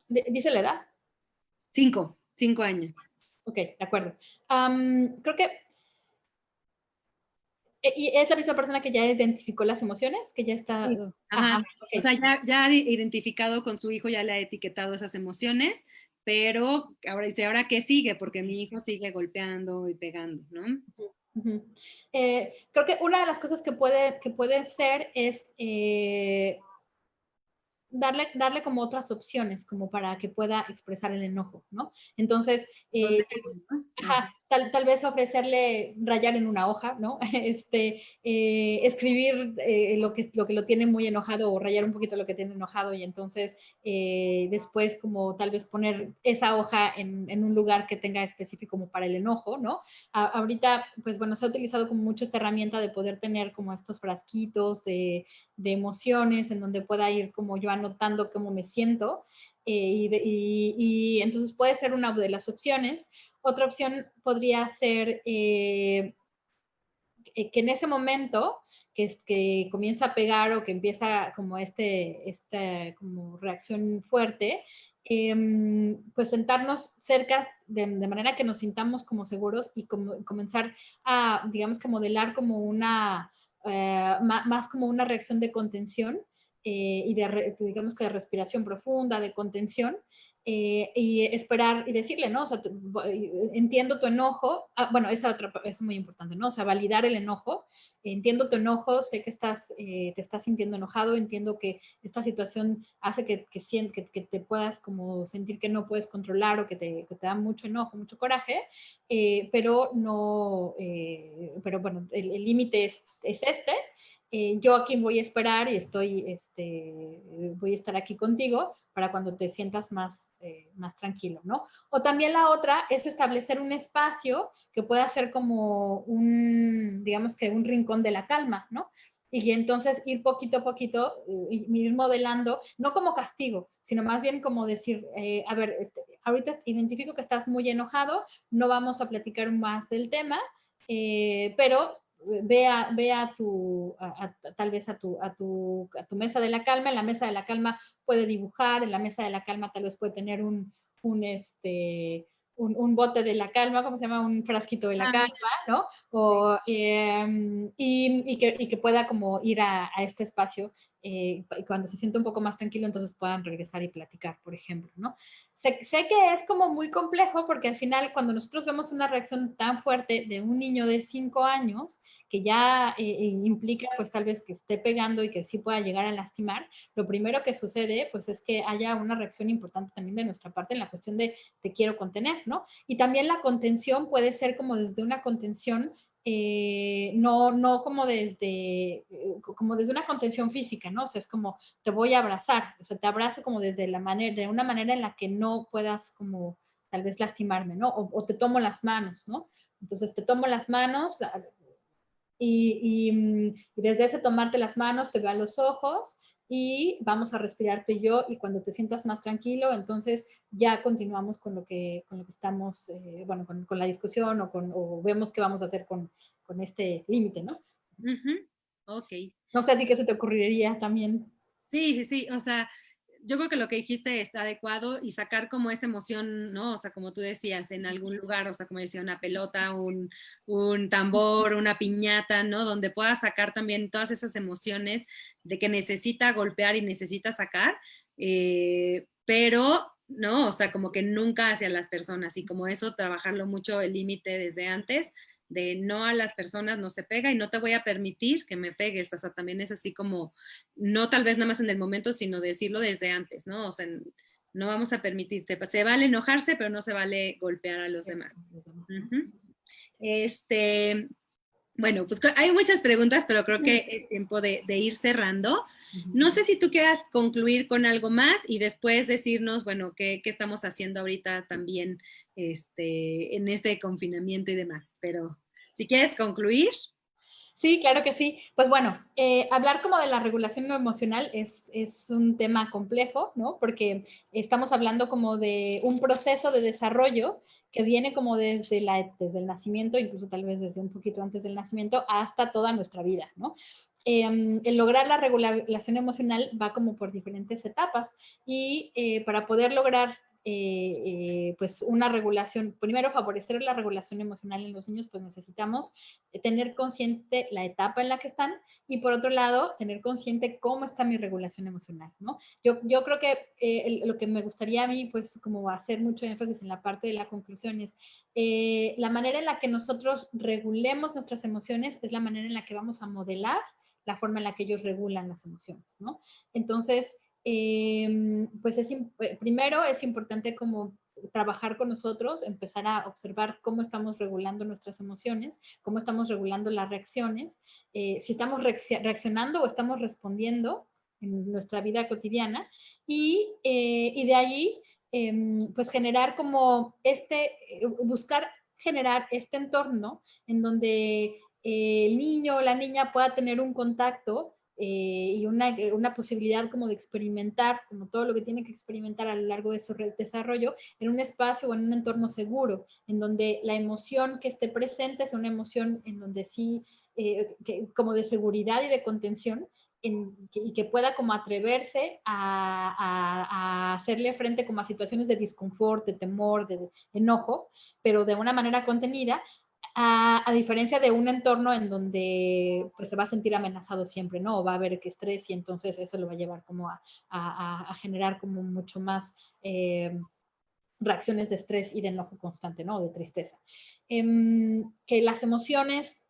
¿Dice la edad? 5 años. Ok, de acuerdo. Creo que ¿y es la misma persona que ya identificó las emociones? Que ya está... Sí. Ajá. Okay. O sea, ya ha identificado con su hijo, ya le ha etiquetado esas emociones, pero ahora dice, ¿ahora qué sigue? Porque mi hijo sigue golpeando y pegando, ¿no? Creo que una de las cosas que puede ser es darle como otras opciones, como para que pueda expresar el enojo, ¿no? Entonces, tal vez ofrecerle rayar en una hoja, ¿no? Escribir lo que lo tiene muy enojado, o rayar un poquito lo que tiene enojado, y entonces después como tal vez poner esa hoja en un lugar que tenga específico como para el enojo, ¿no? Ahorita, pues bueno, se ha utilizado como mucho esta herramienta de poder tener como estos frasquitos de emociones en donde pueda ir como yo anotando cómo me siento, y entonces puede ser una de las opciones. Otra opción podría ser que en ese momento que comienza a pegar, o que empieza como esta como reacción fuerte, pues sentarnos cerca de manera que nos sintamos como seguros y comenzar a, digamos que modelar como más como una reacción de contención y digamos que de respiración profunda, de contención, y esperar y decirle, ¿no? O sea, entiendo tu enojo. Bueno, esa otra es muy importante, ¿no? O sea, validar el enojo. Entiendo tu enojo, sé que te estás sintiendo enojado, entiendo que esta situación hace que te puedas como sentir que no puedes controlar o que te da mucho enojo, mucho coraje, pero no, pero bueno, el límite es este. Yo aquí voy a esperar y voy a estar aquí contigo para cuando te sientas más tranquilo, ¿no? O también la otra es establecer un espacio que pueda ser como digamos que un rincón de la calma, ¿no? Y entonces ir poquito a poquito, ir modelando, no como castigo, sino más bien como decir, a ver, ahorita identifico que estás muy enojado, no vamos a platicar más del tema, pero tal vez a tu mesa de la calma. En la mesa de la calma puede dibujar, en la mesa de la calma tal vez puede tener un bote de la calma, ¿cómo se llama? Un frasquito de la calma, ¿no? O, y que pueda como ir a este espacio y cuando se siente un poco más tranquilo, entonces puedan regresar y platicar, por ejemplo, ¿no? Sé que es como muy complejo porque al final cuando nosotros vemos una reacción tan fuerte de un niño de 5 años, que ya implica pues tal vez que esté pegando y que sí pueda llegar a lastimar, lo primero que sucede pues es que haya una reacción importante también de nuestra parte en la cuestión de te quiero contener, ¿no? Y también la contención puede ser como desde una contención no como desde una contención física, ¿no? O sea, es como te voy a abrazar, o sea, te abrazo como de una manera en la que no puedas como tal vez lastimarme, ¿no? O te tomo las manos, ¿no? Entonces te tomo las manos y desde ese tomarte las manos te veo a los ojos y vamos a respirar tú y yo, y cuando te sientas más tranquilo, entonces ya continuamos con lo que estamos, bueno, con la discusión o vemos qué vamos a hacer con este límite, ¿no? Ok. No sé a ti qué se te ocurriría también. Sí, o sea, yo creo que lo que dijiste está adecuado y sacar como esa emoción, ¿no? O sea, como tú decías, en algún lugar, o sea, como decía, una pelota, un tambor, una piñata, ¿no? Donde puedas sacar también todas esas emociones de que necesita golpear y necesita sacar, pero, ¿no? O sea, como que nunca hacia las personas y como eso, trabajarlo mucho el límite desde antes de no a las personas no se pega y no te voy a permitir que me pegues, o sea, también es así como, no tal vez nada más en el momento, sino decirlo desde antes, ¿no? O sea, no vamos a permitirte, se vale enojarse, pero no se vale golpear a los demás. Bueno, pues hay muchas preguntas, pero creo que es tiempo de ir cerrando. No sé si tú quieras concluir con algo más y después decirnos, bueno, qué estamos haciendo ahorita también en este confinamiento y demás. Pero si quieres concluir. Sí, claro que sí. Pues bueno, hablar como de la regulación emocional es un tema complejo, ¿no? Porque estamos hablando como de un proceso de desarrollo que viene como desde el nacimiento, incluso tal vez desde un poquito antes del nacimiento, hasta toda nuestra vida, ¿no? El lograr la regulación emocional va como por diferentes etapas y para poder lograr pues una regulación, primero favorecer la regulación emocional en los niños, pues necesitamos tener consciente la etapa en la que están y por otro lado, tener consciente cómo está mi regulación emocional, ¿no? Yo creo que lo que me gustaría a mí, pues como hacer mucho énfasis en la parte de la conclusión es la manera en la que nosotros regulemos nuestras emociones es la manera en la que vamos a modelar la forma en la que ellos regulan las emociones, ¿no? Entonces, pues primero es importante como trabajar con nosotros, empezar a observar cómo estamos regulando nuestras emociones, cómo estamos regulando las reacciones, si estamos reaccionando o estamos respondiendo en nuestra vida cotidiana y de ahí pues generar como buscar generar este entorno en donde el niño o la niña pueda tener un contacto y una posibilidad como de experimentar, como todo lo que tiene que experimentar a lo largo de su desarrollo, en un espacio o en un entorno seguro, en donde la emoción que esté presente es una emoción en donde sí, como de seguridad y de contención, y que pueda como atreverse a hacerle frente como a situaciones de disconfort, de temor, de enojo, pero de una manera contenida, a diferencia de un entorno en donde pues, se va a sentir amenazado siempre, ¿no? O va a haber que estrés y entonces eso lo va a llevar como a generar como mucho más reacciones de estrés y de enojo constante, ¿no? O de tristeza. Que las emociones,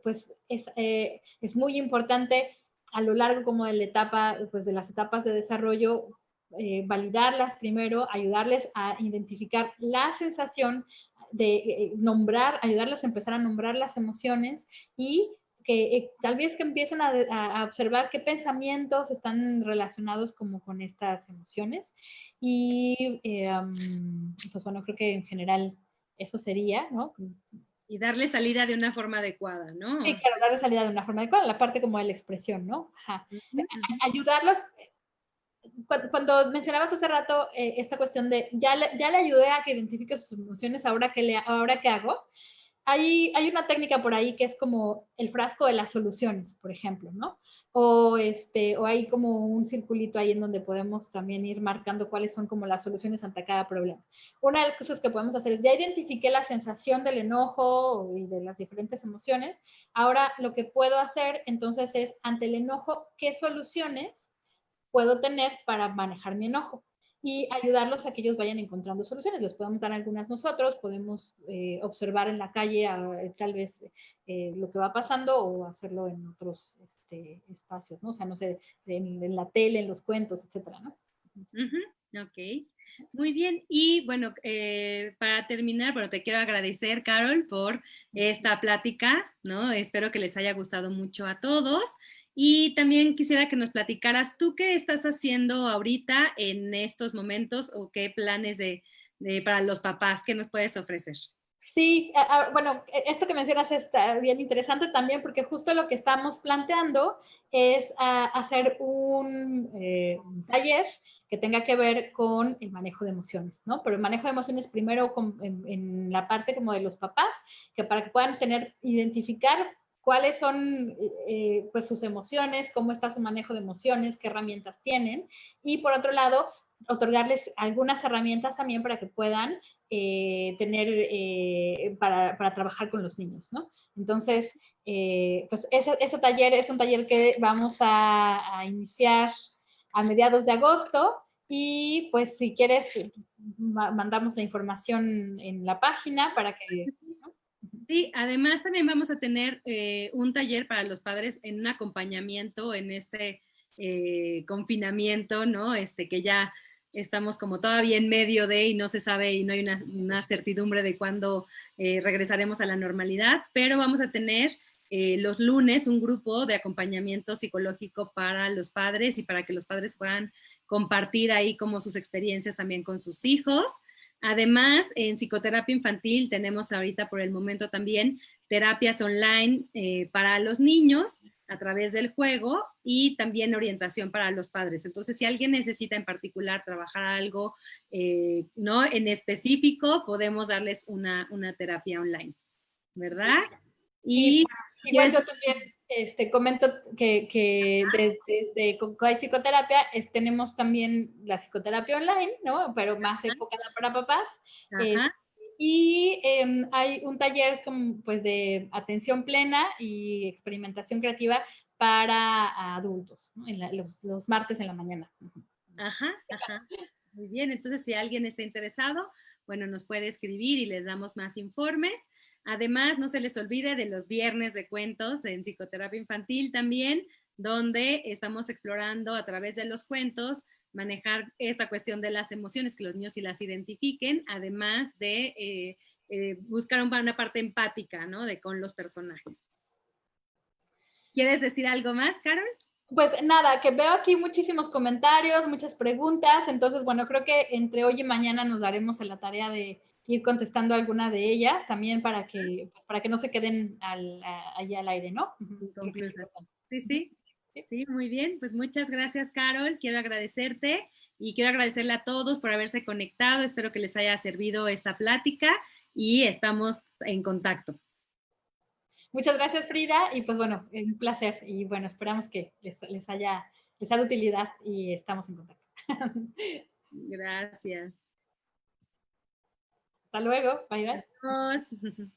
pues es muy importante a lo largo como de la etapa, pues de las etapas de desarrollo, validarlas primero, ayudarles a identificar la sensación de nombrar, ayudarles a empezar a nombrar las emociones y que tal vez que empiecen a observar qué pensamientos están relacionados como con estas emociones. Y pues bueno, creo que en general eso sería, ¿no? Y darle salida de una forma adecuada, ¿no? Sí, claro, darle salida de una forma adecuada, la parte como de la expresión, ¿no? Ajá. Ayudarlos. Cuando mencionabas hace rato esta cuestión de ya le ayudé a que identifique sus emociones, ahora qué hago, hay una técnica por ahí que es como el frasco de las soluciones, por ejemplo, ¿no? O hay como un circulito ahí en donde podemos también ir marcando cuáles son como las soluciones ante cada problema. Una de las cosas que podemos hacer es, ya identifiqué la sensación del enojo y de las diferentes emociones, ahora lo que puedo hacer entonces es, ante el enojo, ¿qué soluciones puedo tener para manejar mi enojo? Y ayudarlos a que ellos vayan encontrando soluciones. Les podemos dar algunas nosotros, podemos observar en la calle tal vez lo que va pasando o hacerlo en otros espacios, ¿no? O sea, no sé, en la tele, en los cuentos, etcétera, ¿no? Ok, muy bien. Y bueno, para terminar, bueno, te quiero agradecer, Carol, por esta plática, ¿no? Espero que les haya gustado mucho a todos. Y también quisiera que nos platicaras tú qué estás haciendo ahorita en estos momentos o qué planes para los papás que nos puedes ofrecer. Sí, bueno, esto que mencionas está bien interesante también porque justo lo que estamos planteando es hacer un taller que tenga que ver con el manejo de emociones, ¿no? Pero el manejo de emociones primero en la parte como de los papás, que para que puedan identificar cuáles son pues sus emociones, cómo está su manejo de emociones, qué herramientas tienen, y por otro lado, otorgarles algunas herramientas también para que puedan tener para trabajar con los niños, ¿no? Entonces, pues ese taller es un taller que vamos a iniciar a mediados de agosto y pues si quieres mandamos la información en la página para que... ¿no? Sí, además también vamos a tener un taller para los padres en un acompañamiento en este confinamiento, ¿no? Que ya estamos como todavía en medio de y no se sabe y no hay una certidumbre de cuándo regresaremos a la normalidad, pero vamos a tener los lunes un grupo de acompañamiento psicológico para los padres y para que los padres puedan compartir ahí como sus experiencias también con sus hijos. Además, en psicoterapia infantil tenemos ahorita por el momento también terapias online para los niños a través del juego y también orientación para los padres. Entonces, si alguien necesita en particular trabajar algo ¿no? en específico, podemos darles una terapia online, ¿verdad? Y Y igual yo también comento que desde Cocay Psicoterapia tenemos también la psicoterapia online, ¿no? Pero más enfocada para papás. Y hay un taller pues de atención plena y experimentación creativa para adultos, ¿no? Los martes en la mañana. Ajá. Muy bien, entonces si alguien está interesado, bueno, nos puede escribir y les damos más informes. Además, no se les olvide de los viernes de cuentos en psicoterapia infantil también, donde estamos explorando a través de los cuentos manejar esta cuestión de las emociones, que los niños sí las identifiquen, además de buscar una parte empática, ¿no? Con los personajes. ¿Quieres decir algo más, Carol? Pues nada, que veo aquí muchísimos comentarios, muchas preguntas, entonces bueno, creo que entre hoy y mañana nos daremos a la tarea de ir contestando alguna de ellas también para que no se queden allí al aire, ¿no? Inconclusas. Sí. Sí, muy bien. Pues muchas gracias, Carol. Quiero agradecerte y quiero agradecerle a todos por haberse conectado. Espero que les haya servido esta plática y estamos en contacto. Muchas gracias, Frida, y pues bueno, un placer, y bueno, esperamos que les haya de utilidad y estamos en contacto. Gracias. Hasta luego, bye bye. Adiós.